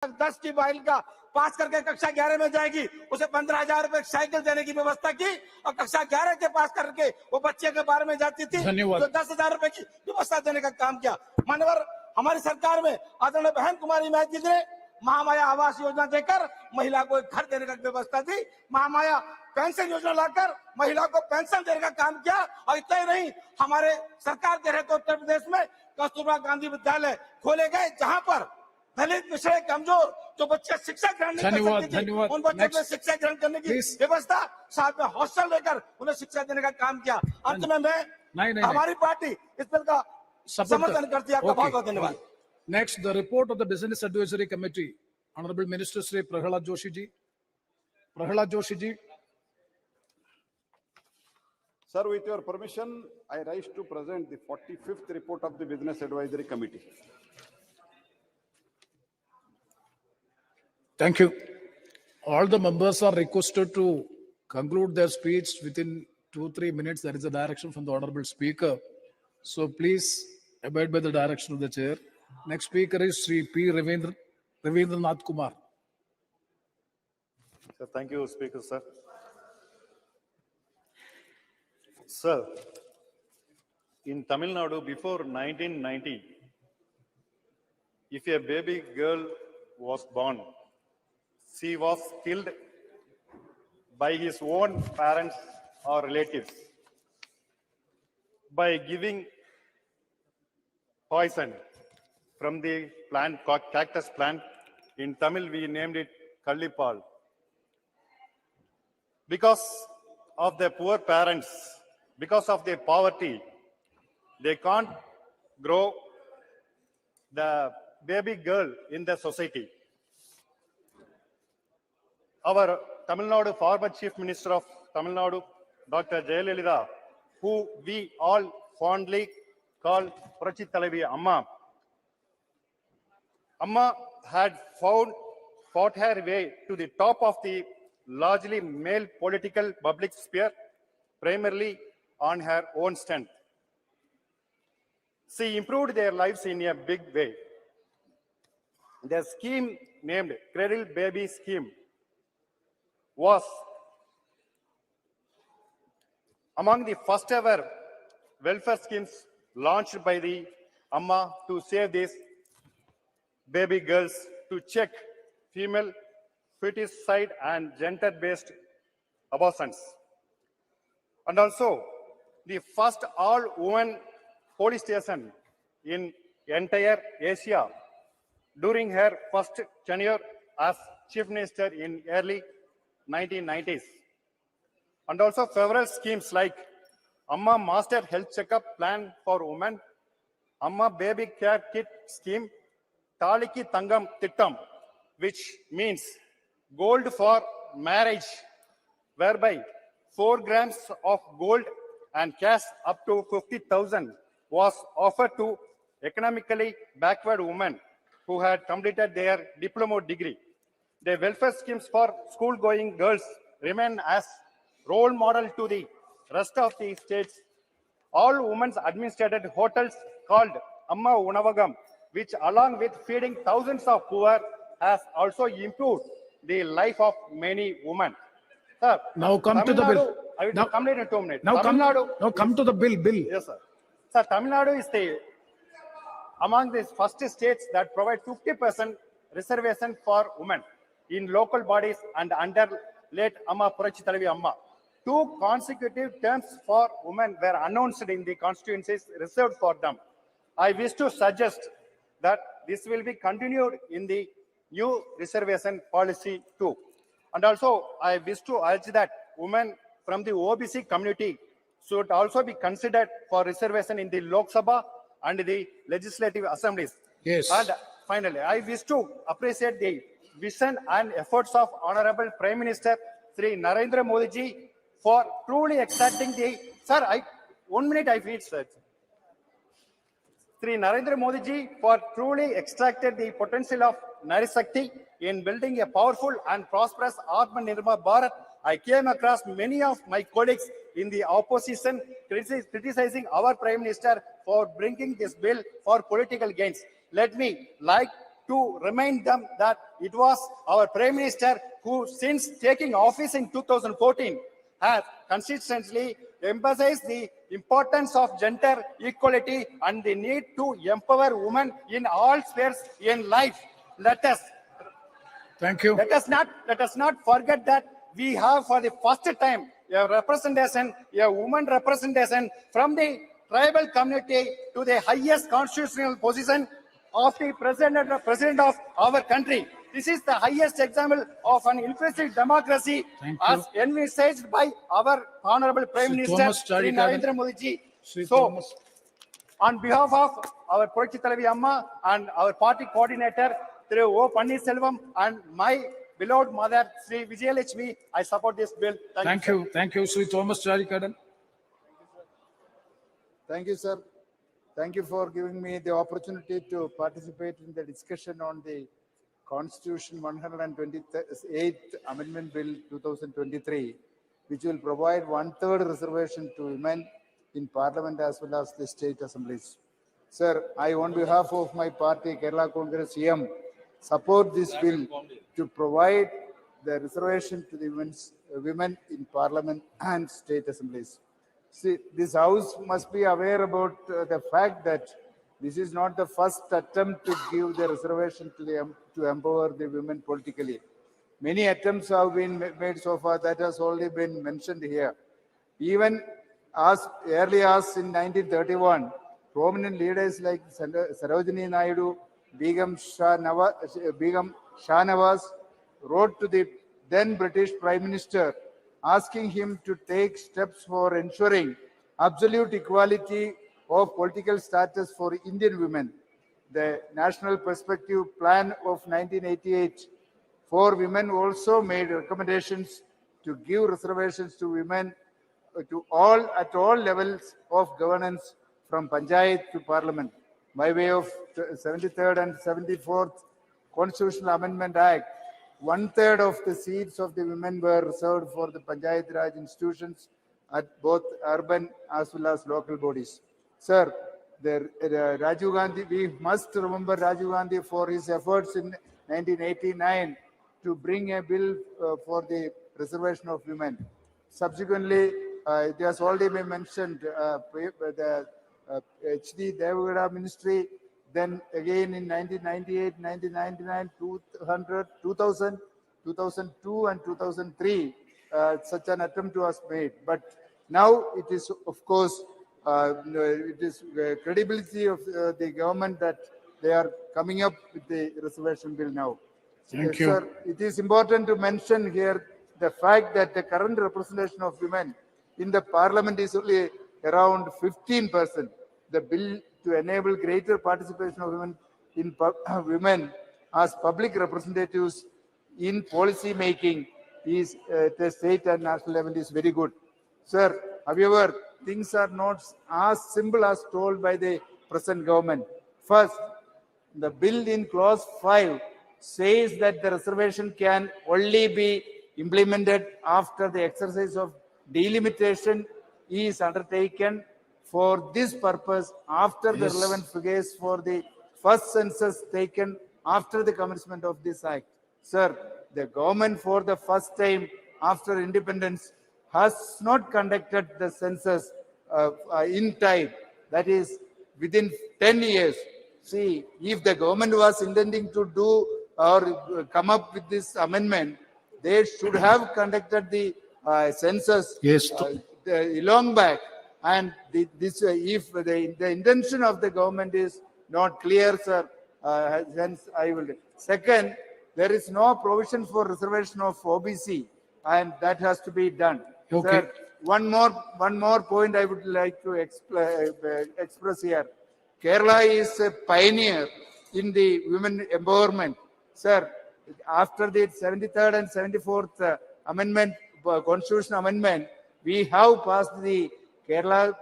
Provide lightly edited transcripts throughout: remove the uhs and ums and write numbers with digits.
10 की बाइल का पास करके कक्षा 11 में जाएगी, उसे 15,000 रुपए साइकिल देने की व्यवस्था की और कक्षा 11 के पास करके वो बच्चे के बारे में जाती थी तो 10,000 रुपए की व्यवस्था देने का काम किया। मानवर हमारी सरकार में आदरणीय बहन कुमारी महत जी ने महामाया आवास योजना देकर महिला को एक घर देने का व्यवस्था दी, महामाया पेंशन योजना लाकर महिला को पेंशन देने का काम किया। और इतना ही नहीं, हमारे सरकार के रहते उत्तर प्रदेश में कस्तूरबा गांधी विद्यालय खोले गए, जहां पर दलित पिछड़े कमजोर जो बच्चे शिक्षा ग्रहण नहीं कर सकते थे, उन बच्चों को शिक्षा ग्रहण करने की व्यवस्था, साथ में हॉस्टल लेकर उन्हें शिक्षा देने का काम किया। अंत में मैं हमारी पार्टी इस बिल का समर्थन करती है। आपका बहुत बहुत धन्यवाद। Next, the report of the Business Advisory Committee. Honorable Minister Shri Prahalad Joshi ji. Prahalad Joshi ji. Sir, with your permission, I rise to present the 45th report of the Business Advisory Committee. Thank you. All the members are requested to conclude their speech within 2-3 minutes. That is the direction from the Honorable Speaker. So please abide by the direction of the chair. Next speaker is Sri P. Ravindranath Kumar. Sir, thank you, Speaker, sir. Sir, in Tamil Nadu before 1990, if a baby girl was born, she was killed by his own parents or relatives by giving poison from the plant, cactus plant. In Tamil, we named it Kallipal. Because of their poor parents, because of their poverty, they can't grow the baby girl in the society. Our Tamil Nadu former Chief Minister of Tamil Nadu, Dr. Jayalalitha, who we all fondly call Purachi Thalavi Amma. Amma had fought her way to the top of the largely male political public sphere, primarily on her own strength. She improved their lives in a big way. The scheme named Cradle Baby Scheme was among the first ever welfare schemes launched by the Amma to save these baby girls, to check female feticide and gender-based abortions. And also the first all-women police station in entire Asia during her first tenure as Chief Minister in early 1990s. And also several schemes like Amma Master Health Checkup Plan for Women, Amma Baby Care Kit Scheme, Taliki Tangam Tittam, which means gold for marriage, whereby 4 grams of gold and cash up to 50,000 was offered to economically backward women who had completed their diploma degree. The welfare schemes for school-going girls remain as role model to the rest of the states. All women's administrated hotels called Amma Unavagam, which along with feeding thousands of poor has also improved the life of many women. Sir, now come to the bill. I will complete in 2 minutes. Now come to the bill. Yes, sir. Sir, Tamil Nadu is among the first states that provide 50% reservation for women in local bodies and under late Amma Purachi Thalavi Amma. 2 consecutive terms for women were announced in the constituencies reserved for them. I wish to suggest that this will be continued in the new reservation policy too. And also, I wish to urge that women from the OBC community should also be considered for reservation in the Lok Sabha and the legislative assemblies. Yes. And finally, I wish to appreciate the vision and efforts of Honorable Prime Minister Sri Narendra Modi ji for truly extracting the... Sir, 1 minute I finish, sir. Sri Narendra Modi ji for truly extracted the potential of Nari Shakti in building a powerful and prosperous Atmanirbhar Bharat. I came across many of my colleagues in the opposition criticizing our Prime Minister for bringing this bill for political gains. Let me like to remind them that it was our Prime Minister who, since taking office in 2014, has consistently emphasized the importance of gender equality and the need to empower women in all spheres in life. Thank you. Let us not forget that we have for the first time a representation, a woman representation from the tribal community to the highest constitutional position of the president of our country. This is the highest example of an inclusive democracy Thank as envisaged by our Honorable Prime Sri Minister Thomas Sri Charikadan. Narendra Modi ji. Sri So, Thomas. on behalf of our Puratti Thalavi Amma and our party coordinator, Thiru O. Pannirselvam, and my beloved mother, Sri Vijayalakshmi, I support this bill. Thank sir. you. Thank you, Sri Thomas Charikadan. Thank you, sir. Thank you for giving me the opportunity to participate in the discussion on the Constitution 128th Amendment Bill 2023, which will provide 1/3 reservation to women in Parliament as well as the state assemblies. Sir, I, on behalf of my party, Kerala Congress EM, support this bill to provide the reservation to the women in Parliament and state assemblies. See, this House must be aware about the fact that this is not the first attempt to give the reservation to empower the women politically. Many attempts have been made so far. That has already been mentioned here. Even as early as in 1931, prominent leaders like Sarojini Naidu, Begum Shah Nawaz wrote to the then British Prime Minister asking him to take steps for ensuring absolute equality of political status for Indian women. The National Perspective Plan of 1988 for women also made recommendations to give reservations to women at all levels of governance, from Panchayat to Parliament. By way of 73rd and 74th Constitutional Amendment Act, 1/3 of the seats of the women were reserved for the Panchayat Raj institutions at both urban as well as local bodies. Sir, Rajiv Gandhi, we must remember Rajiv Gandhi for his efforts in 1989 to bring a bill for the reservation of women. Subsequently, it has already been mentioned, the H.D. Devagada ministry, then again in 1998, 1999, 200, 2000, 2002 and 2003, such an attempt was made. But now it is, of course, it is credibility of the government that they are coming up with the reservation bill now. Thank you. Sir, it is important to mention here the fact that the current representation of women in the parliament is only around 15%. The bill to enable greater participation of women as public representatives in policy making is at the state and national level is very good. Sir, however, things are not as simple as told by the present government. First, the bill in clause 5 says that the reservation can only be implemented after the exercise of delimitation is undertaken for this purpose after the relevant figures for the first census taken after the commencement of this act. Sir, the government for the first time after independence has not conducted the census in time, that is within 10 years. See, if the government was intending to do or come up with this amendment, they should have conducted the census long back. And if the intention of the government is not clear, sir, hence I will. Second, there is no provision for reservation of OBC, and that has to be done. Okay. Sir, one more point I would like to express here. Kerala is a pioneer in the women empowerment. Sir, after the 73rd and 74th amendment, Constitution Amendment, we have passed the Kerala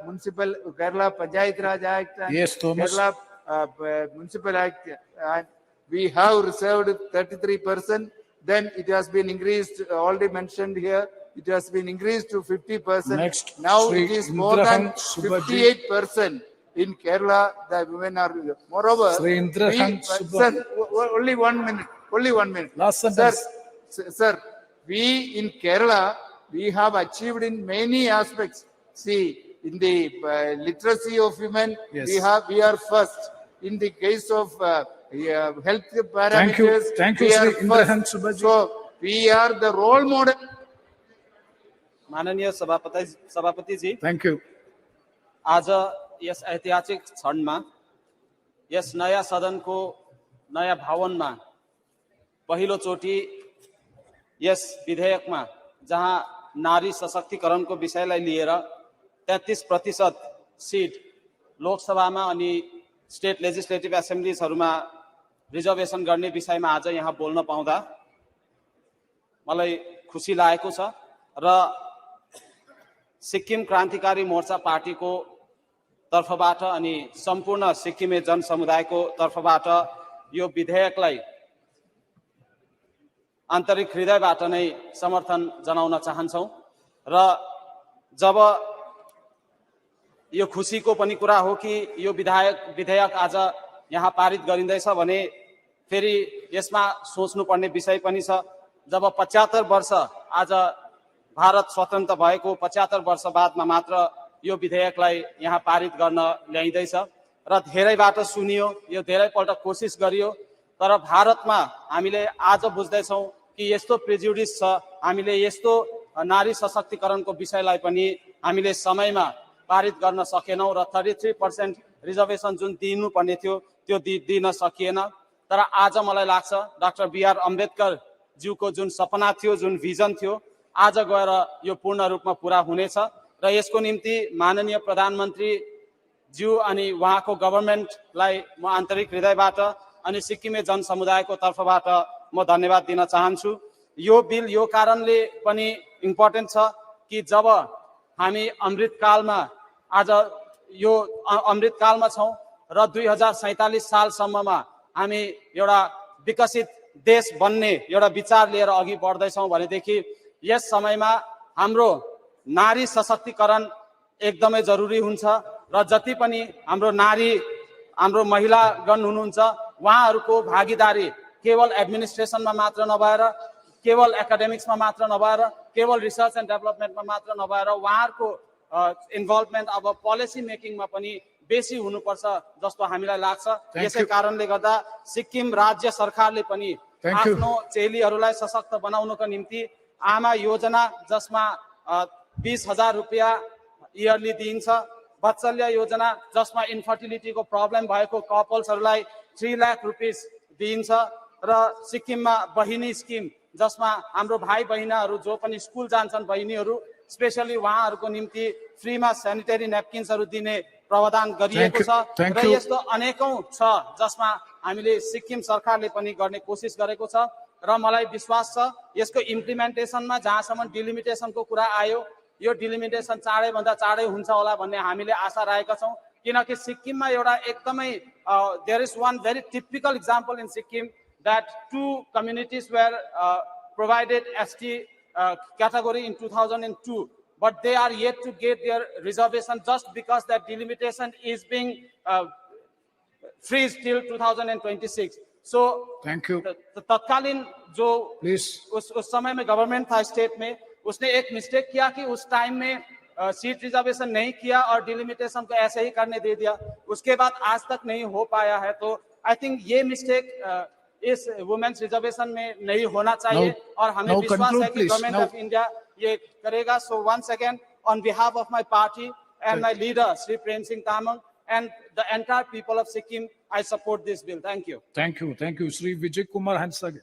Panchayat Raj Act and Kerala Municipal Act, and we have reserved 33%. Then it has been increased, already mentioned here, it has been increased to 50%. Next, now Sri it is more than Indrahan Subhaji. 58% In Kerala, the women are, moreover, Sri Indra we, Khan Subba- sir, only 1 minute, only 1 minute. Last Sir, sentence. sir, we in Kerala, we have achieved in many aspects. See, in the literacy of women, Yes. we are first. In the case of health parameters, Thank you, we are Sri Indra Khan first. Subba ji. So we are the role model. माननीय सभापति जी, Thank you. आज yes ऐतिहासिक क्षणमा yes नयाँ सदनको नयाँ भवनमा पहिलोचोटि यस विधेयकमा जहाँ नारी सशक्तिकरणको विषयलाई लिएर 33% सिट लोकसभामा अनि स्टेट लेजिस्लेटिभ एसेम्ब्लिजहरूमा रिजर्भेसन गर्ने विषयमा आज यहाँ बोल्न पाउँदा मलाई खुसी लागेको छ र सिक्किम क्रान्तिकारी मोर्चा पार्टीको तर्फबाट अनि सम्पूर्ण सिक्किमे जनसमुदायको तर्फबाट यो विधेयकलाई आन्तरिक हृदयबाट नै समर्थन जनाउन चाहन्छौं र जब यो खुसीको पनि कुरा हो कि यो विधेयक आज यहाँ पारित गरिँदैछ भने फेरि यसमा सोच्नुपर्ने विषय पनि छ। जब 75 वर्ष आज भारत स्वतन्त्र भएको 75 वर्ष बादमा मात्र यो विधेयकलाई यहाँ पारित गर्न ल्याइँदैछ र धेरैबाट सुनियो, यो धेरैपल्ट कोसिस गरियो, तर भारतमा हामीले आज बुझ्दैछौं कि यस्तो प्रेजुडिस छ, हामीले यस्तो नारी सशक्तिकरणको विषयलाई पनि हामीले समयमा पारित गर्न सकेनौं र 33% रिजर्भेसन जुन दिनुपर्ने थियो त्यो दिन सकिएन। तर आज मलाई लाग्छ डाक्टर बीआर अम्बेडकर ज्यूको जुन सपना थियो, जुन भिजन थियो, आज गएर यो पूर्ण रूपमा पूरा हुनेछ र यसको निम्ति माननीय प्रधानमन्त्री ज्यू अनि उहाँको गभर्नमेन्टलाई म आन्तरिक हृदयबाट अनि सिक्किमे जनसमुदायको तर्फबाट म धन्यवाद दिन चाहन्छु। यो बिल यो कारणले पनि इम्पोर्टेन्ट छ कि जब हामी अमृतकालमा आज यो अमृतकालमा छौं र 2047 सालसम्ममा हामी एउटा विकसित देश बन्ने एउटा विचार लिएर अघि बढ्दैछौं भनेदेखि यस समयमा हाम्रो नारी सशक्तिकरण एकदमै जरुरी हुन्छ र जति पनि हाम्रो नारी हाम्रो महिलागण हुनुहुन्छ उहाँहरूको भागीदारी केवल एडमिनिस्ट्रेसनमा मात्र नभएर, केवल एकाडेमिक्समा मात्र नभएर, केवल रिसर्च एन्ड डेभलपमेन्टमा मात्र नभएर उहाँहरूको इन्भल्भमेन्ट अब पोलिसी मेकिङमा पनि बेसी हुनुपर्छ जस्तो हामीलाई लाग्छ। यसै कारणले गर्दा सिक्किम राज्य सरकारले पनि आफ्नो चेलीहरूलाई सशक्त बनाउनको निम्ति आमा योजना जसमा 20,000 रुपैयाँ इयरली दिइन्छ, वात्सल्य योजना जसमा इन्फर्टिलिटीको प्रब्लम भएको कपल्सहरूलाई 3 लाख रुपियाँ दिइन्छ र सिक्किममा बहिनी स्किम जसमा हाम्रो भाइ बहिनीहरू जो पनि स्कुल जान्छन् बहिनीहरू स्पेशली उहाँहरूको निम्ति फ्रीमा स्यानिटरी न्यापकिन्सहरू दिने प्रावधान गरिएको छ र यस्तो अनेकौं छ जसमा हामीले सिक्किम सरकारले पनि गर्ने कोसिस गरेको छ र मलाई विश्वास छ यसको इम्प्लिमेन्टेसनमा जहाँसम्म डिलिमिटेसनको कुरा आयो यो डिलिमिटेसन चाँडै भन्दा चाँडै हुन्छ होला भन्ने हामीले आशा राखेका छौं किनकि सिक्किममा एउटा एकदमै there is one very typical example in Sikkim that 2 communities were provided ST category in 2002 but they are yet to get their reservation just because that delimitation is being freeze till 2026. So thank you. तत्कालीन जो उस समय में government था state में उसने एक mistake किया कि उस टाइम में सीट रिजर्वेशन नहीं किया और डिलिमिटेशन को ऐसे ही करने दे दिया, उसके बाद आज तक नहीं हो पाया है। तो आई थिंक ये मिस्टेक इस वुमेन्स रिजर्वेशन में नहीं होना चाहिए और हमें विश्वास है कि गवर्नमेंट ऑफ इंडिया ये करेगा। So once again on behalf of my party and my leader Shri Prem Singh Tamang and the entire people of Sikkim, I support this bill. Thank you. Thank you. Thank you. Sri Vijay Kumar Hansage.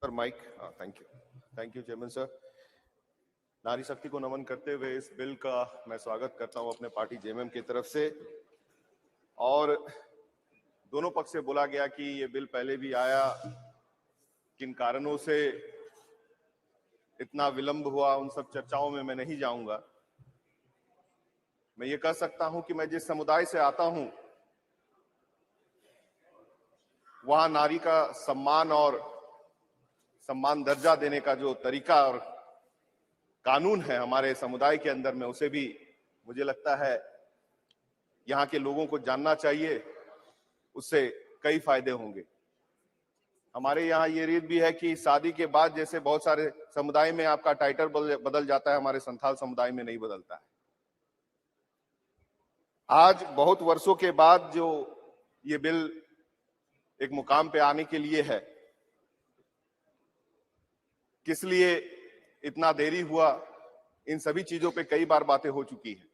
Sir, Mike, thank you. Thank you, Chairman sir. नारी शक्ति को नमन करते हुए इस bill का मैं स्वागत करता हूं अपने पार्टी जेएमएम की तरफ से। और दोनों पक्ष से बोला गया कि ये बिल पहले भी आया, किन कारणों से इतना विलंब हुआ उन सब चर्चाओं में मैं नहीं जाऊंगा। मैं ये कह सकता हूं कि मैं जिस समुदाय से आता हूं वहां नारी का सम्मान और सम्मान दर्जा देने का जो तरीका और कानून है हमारे समुदाय के अंदर में, उसे भी मुझे लगता है यहाँ के लोगों को जानना चाहिए, उससे कई फायदे होंगे। हमारे यहाँ ये रीत भी है कि शादी के बाद जैसे बहुत सारे समुदाय में आपका टाइटल बदल जाता है, हमारे संथाल समुदाय में नहीं बदलता है। आज बहुत वर्षों के बाद जो ये बिल एक मुकाम पे आने के लिए है, किस लिए इतना देरी हुआ, इन सभी चीजों पे कई बार बातें हो चुकी है।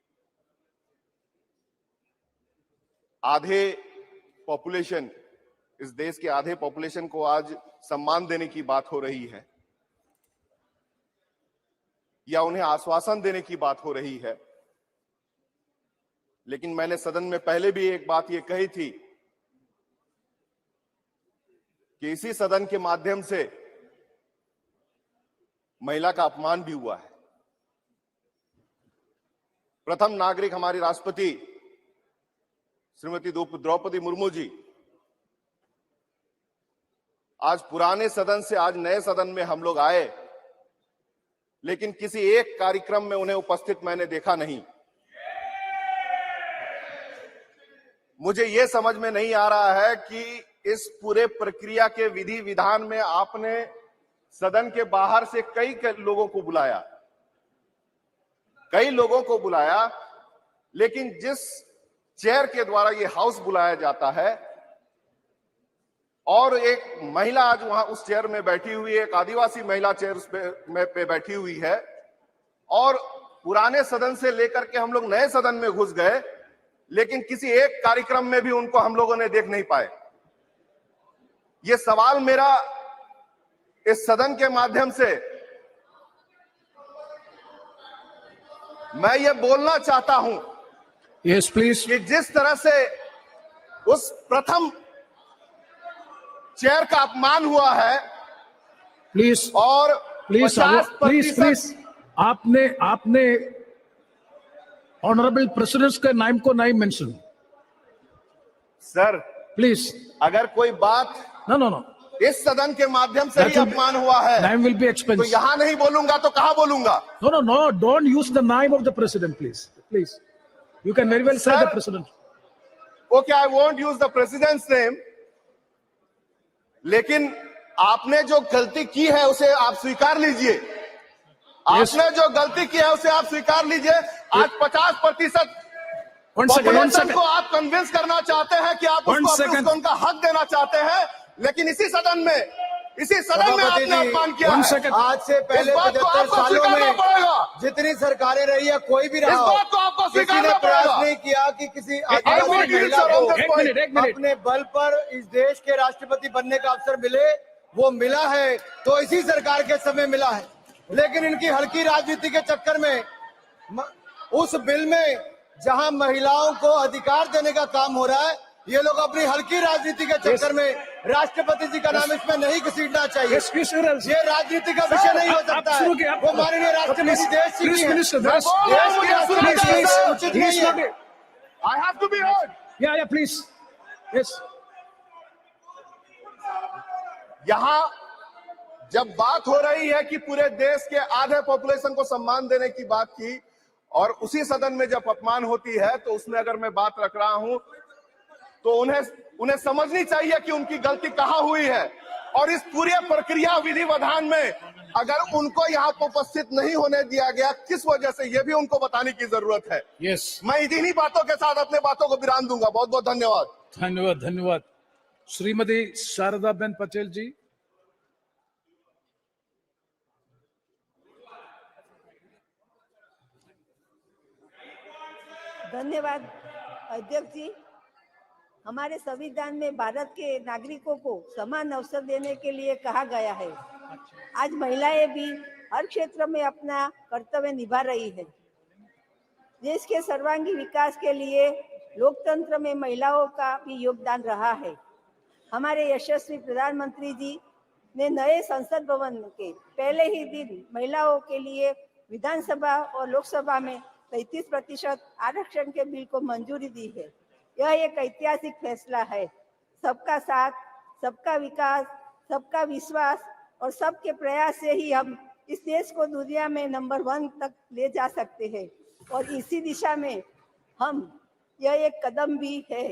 आधे पॉपुलेशन, इस देश के आधे पॉपुलेशन को आज सम्मान देने की बात हो रही है या उन्हें आश्वासन देने की बात हो रही है। लेकिन मैंने सदन में पहले भी एक बात ये कही थी कि इसी सदन के माध्यम से महिला का अपमान भी हुआ है। प्रथम नागरिक हमारी राष्ट्रपति श्रीमती द्रौपदी मुर्मू जी आज पुराने सदन से आज नए सदन में हम लोग आए, लेकिन किसी एक कार्यक्रम में उन्हें उपस्थित मैंने देखा नहीं। मुझे यह समझ में नहीं आ रहा है कि इस पूरे प्रक्रिया के विधि विधान में आपने सदन के बाहर से कई लोगों को बुलाया, लेकिन जिस चेयर के द्वारा ये हाउस बुलाया जाता है और एक महिला आज वहां उस चेयर में बैठी हुई है, एक आदिवासी महिला चेयर पे बैठी हुई है, और पुराने सदन से लेकर के हम लोग नए सदन में घुस गए, लेकिन किसी एक कार्यक्रम में भी उनको हम लोगों ने देख नहीं पाए। ये सवाल मेरा इस सदन के माध्यम से मैं ये बोलना चाहता हूं, यस प्लीज, कि जिस तरह से उस प्रथम चेयर का अपमान हुआ है, प्लीज और प्लीज 50% आपने ऑनरेबल प्रेसिडेंट के नाम को नहीं मेंशन। सर प्लीज, अगर कोई बात नो इस सदन के माध्यम से ही अपमान हुआ है, नाम विल बी तो एक्सपेंस। यहां नहीं बोलूंगा तो कहां बोलूंगा? No, don't use the name of the president, please. You can very well say Sir, the president. Okay, I won't use the president's name, लेकिन आपने जो गलती की है उसे आप स्वीकार लीजिए। आपने जो गलती की है उसे आप स्वीकार लीजिए। आज 50% पॉपुलेशन को आप कन्विंस करना चाहते हैं कि आप उसको उनका हक देना चाहते हैं, लेकिन इसी सदन में आपने अपमान किया है। आज से पहले 75 सालों में जितनी सरकारें रही है, कोई भी रहा हो, इस बात को आपको किसी ने स्वीकारना प्रयास पड़ेगा। नहीं किया कि किसी आदिवासी महिला को एक मिनट। अपने बल पर इस देश के राष्ट्रपति बनने का अवसर मिले। वो मिला है तो इसी सरकार के समय मिला है, लेकिन इनकी हल्की राजनीति के चक्कर में उस बिल में जहां महिलाओं को अधिकार देने का काम हो रहा है, ये लोग अपनी हल्की राजनीति के चक्कर में राष्ट्रपति जी का नाम इसमें नहीं घसीटना चाहिए। ये राजनीति का विषय नहीं हो सकता है। वो माननीय राष्ट्रपति देश की उचित नहीं है। I have to be heard. Yeah, please. Yes. यहां जब बात हो रही है कि पूरे देश के आधे पॉपुलेशन को सम्मान देने की बात की, और उसी सदन में जब अपमान होती है, तो उसमें अगर मैं बात रख रहा हूं तो उन्हें समझनी चाहिए कि उनकी गलती कहां हुई है। और इस पूरी प्रक्रिया विधि विधान में अगर उनको यहाँ पर उपस्थित नहीं होने दिया गया, किस वजह से, यह भी उनको बताने की जरूरत है। Yes. मैं इन्हीं बातों के साथ अपने बातों को विराम दूंगा। बहुत बहुत धन्यवाद। धन्यवाद। श्रीमती शारदा बेन पटेल जी। धन्यवाद अध्यक्ष जी। हमारे संविधान में भारत के नागरिकों को समान अवसर देने के लिए कहा गया है। आज महिलाएं भी हर क्षेत्र में अपना कर्तव्य निभा रही है। देश के सर्वांगीण विकास के लिए लोकतंत्र में महिलाओं का भी योगदान रहा है। हमारे यशस्वी प्रधानमंत्री जी ने नए संसद भवन के पहले ही दिन महिलाओं के लिए विधानसभा और लोकसभा में 33% आरक्षण के बिल को मंजूरी दी है। यह एक ऐतिहासिक फैसला है। सबका साथ, सबका विकास, सबका विश्वास और सबके प्रयास से ही हम इस देश को दुनिया में नंबर 1 तक ले जा सकते हैं और इसी दिशा में हम यह एक कदम भी है।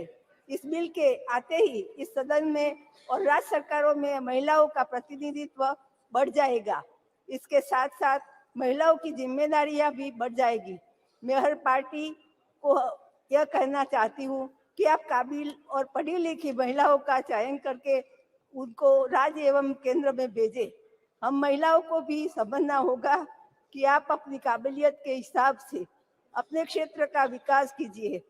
इस बिल के आते ही इस सदन में और राज्य सरकारों में महिलाओं का प्रतिनिधित्व बढ़ जाएगा। इसके साथ साथ महिलाओं की जिम्मेदारियां भी बढ़ जाएगी। मैं हर पार्टी को यह कहना चाहती हूँ कि आप काबिल और पढ़ी लिखी महिलाओं का चयन करके उनको राज्य एवं केंद्र में भेजें। हम महिलाओं को भी समझना होगा कि आप अपनी काबिलियत के हिसाब से अपने क्षेत्र का विकास कीजिए।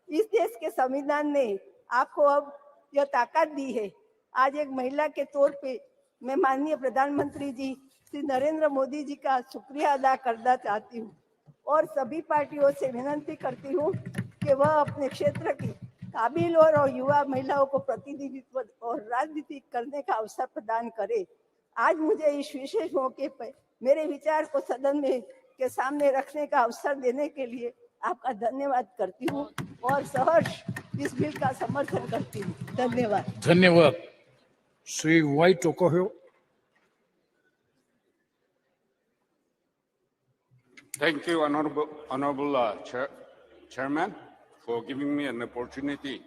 इस देश के संविधान ने आपको अब यह ताकत दी है। आज एक महिला के तौर पे मैं माननीय प्रधानमंत्री जी श्री नरेंद्र मोदी जी का शुक्रिया अदा करना चाहती हूँ और सभी पार्टियों से विनती करती हूँ कि वह अपने क्षेत्र की काबिल और युवा महिलाओं को प्रतिनिधित्व और राजनीति करने का अवसर प्रदान करे। आज मुझे इस विशेष मौके पर मेरे विचार को सदन में के सामने रखने का अवसर देने के लिए आपका धन्यवाद करती हूँ और सहर्ष इस बिल का समर्थन करती हूँ। धन्यवाद। धन्यवाद। Shri Y Tokoho. Thank you, Honorable Chairman, for giving me an opportunity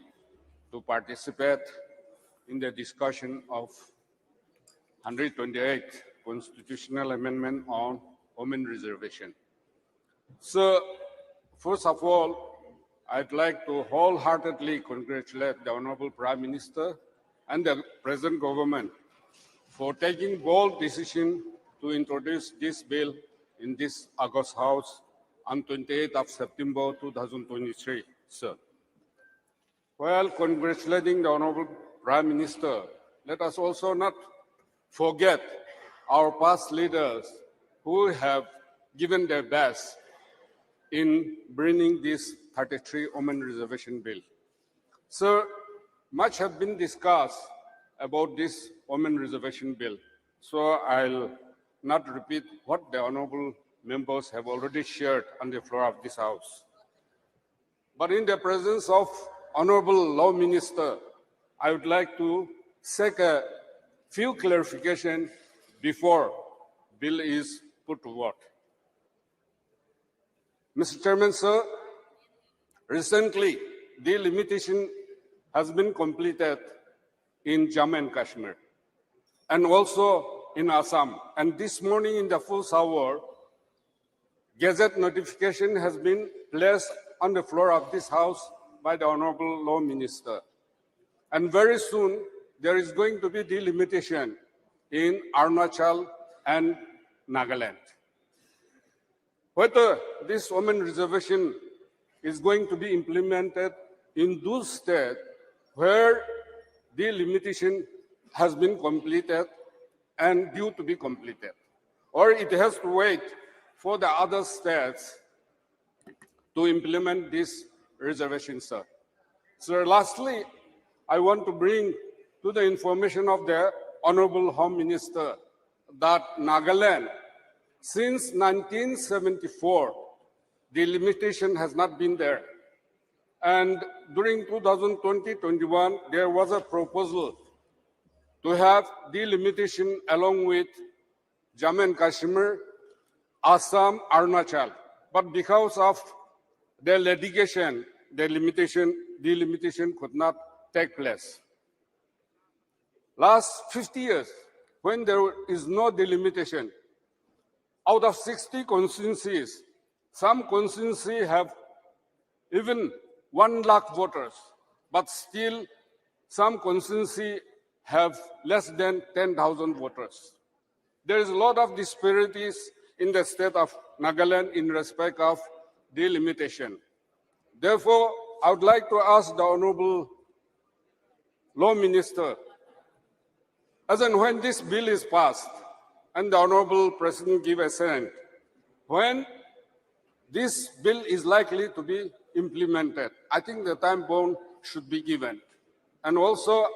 to participate in the discussion of 128th Constitutional Amendment on Women Reservation. So, first of all, I'd like to wholeheartedly congratulate the Honorable Prime Minister and the present government for taking bold decision to introduce this bill in this August House on 28th of September 2023, sir. While congratulating the Honorable Prime Minister, let us also not forget our past leaders who have given their best in bringing this 33 Women Reservation Bill. Sir, much has been discussed about this Women Reservation Bill, so I'll not repeat what the honorable members have already shared on the floor of this House. But in the presence of Honorable Law Minister, I would like to seek a few clarifications before bill is put to vote. Mr. Chairman, sir, recently delimitation has been completed in Jammu and Kashmir and also in Assam. And this morning in the first hour, Gazette notification has been placed on the floor of this House by the Honorable Law Minister. And very soon, there is going to be delimitation in Arunachal and Nagaland. Whether this women reservation is going to be implemented in those states where delimitation has been completed and due to be completed, or it has to wait for the other states to implement this reservation, sir. Sir, lastly, I want to bring to the information of the Honorable Home Minister that Nagaland, since 1974, the limitation has not been there. And during 2020-21, there was a proposal to have delimitation along with Jammu and Kashmir, Assam, Arunachal. But because of the litigation, the delimitation could not take place. Last 50 years, when there is no delimitation, out of 60 constituencies, some constituencies have even 1 lakh voters, but still some constituencies have less than 10,000 voters. There is a lot of disparities in the state of Nagaland in respect of delimitation. Therefore, I would like to ask the Honorable Law Minister, as and when this bill is passed and the Honorable President give assent, when this bill is likely to be implemented, I think the time bound should be given. And also,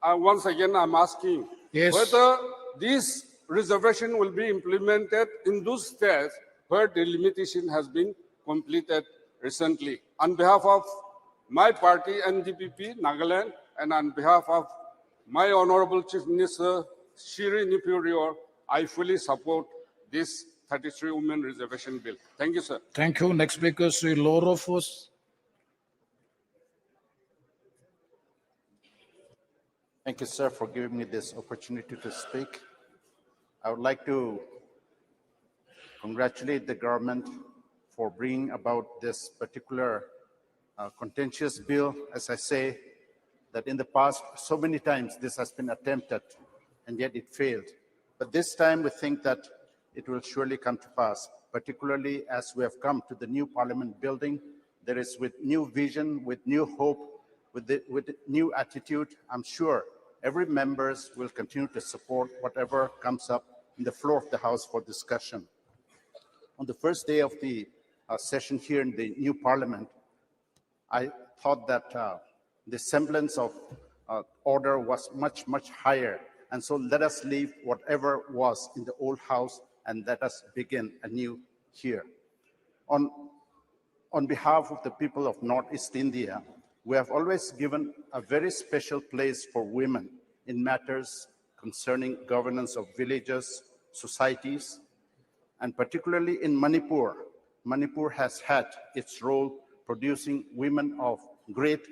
once again, I'm asking whether this reservation will be implemented in those states where the limitation has been completed recently. On behalf of my party, NDPP, Nagaland, and on behalf of my Honorable Chief Minister, Shri Nipurio, I fully support this 33 women reservation bill. Thank you, sir. Thank you. Next speaker, Sri Laura Foss. Thank you, sir, for giving me this opportunity to speak. I would like to congratulate the government for bringing about this particular contentious bill. As I say, that in the past, so many times this has been attempted, and yet it failed. But this time we think that it will surely come to pass, particularly as we have come to the new parliament building. There is with new vision, with new hope, with new attitude. I'm sure every member will continue to support whatever comes up in the floor of the House for discussion. On the first day of the session here in the new parliament, I thought that the semblance of order was much, much higher. And so let us leave whatever was in the old house and let us begin anew here. On behalf of the people of Northeast India, we have always given a very special place for women in matters concerning governance of villages, societies, and particularly in Manipur. Manipur has had its role producing women of great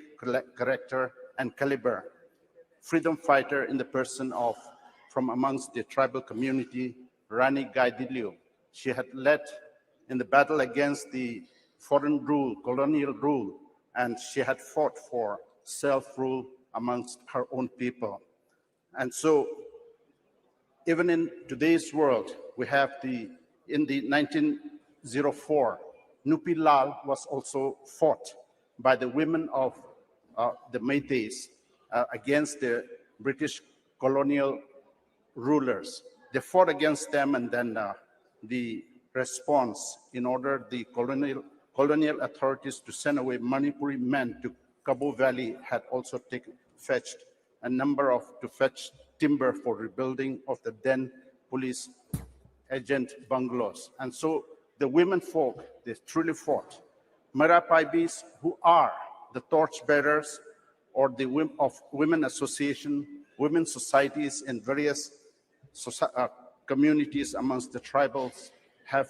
character and caliber. Freedom fighter in the person of, from amongst the tribal community, Rani Gaidilio. She had led in the battle against the foreign rule, colonial rule, and she had fought for self-rule amongst her own people. And so, even in today's world, we have in the 1904, Nupi Lal was also fought by the women of the Métis against the British colonial rulers. They fought against them, and then the response in order the colonial authorities to send away Manipuri men to Cabo Valley had also fetched a number to fetch timber for rebuilding of the then police agent bungalows. And so the women folk, they truly fought. Marapaibis, who are the torchbearers or the women association, women societies in various communities amongst the tribals, have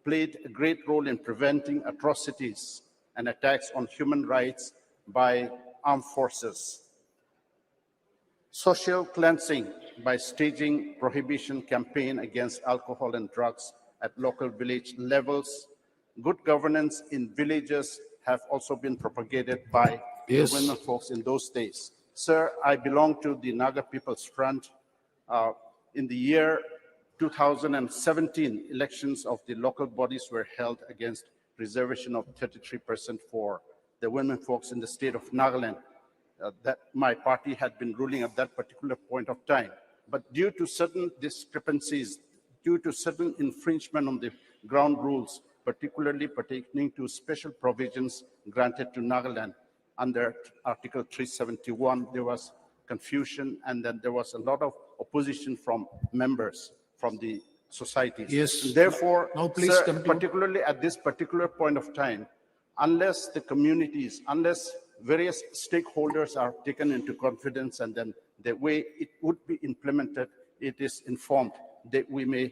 played a great role in preventing atrocities and attacks on human rights by armed forces. Social cleansing by staging prohibition campaign against alcohol and drugs at local village levels. Good governance in villages have also been propagated by the women folks in those days. Sir, I belong to the Naga People's Front. In the year 2017, elections of the local bodies were held against reservation of 33% for the women folks in the state of Nagaland. That my party had been ruling at that particular point of time. But due to certain discrepancies, due to certain infringement on the ground rules, particularly pertaining to special provisions granted to Nagaland under Article 371, there was confusion, and then there was a lot of opposition from members from the societies. Yes. And therefore, now please sir, conclude. particularly at this particular point of time, unless the communities, unless various stakeholders are taken into confidence, and then the way it would be implemented, it is informed, that we may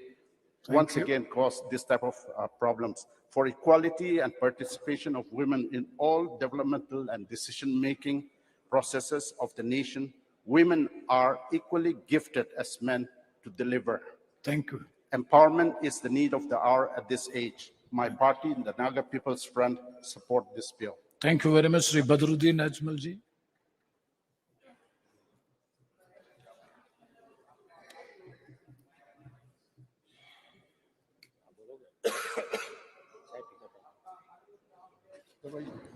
once again cause this type of problems. For equality and participation of women in all developmental and decision-making processes of the nation, women are equally gifted as men to deliver. Thank you. Empowerment is the need of the hour at this age. My party, the Naga People's Front, support this bill. Thank you very much, Sri Badruddin Ajmal ji.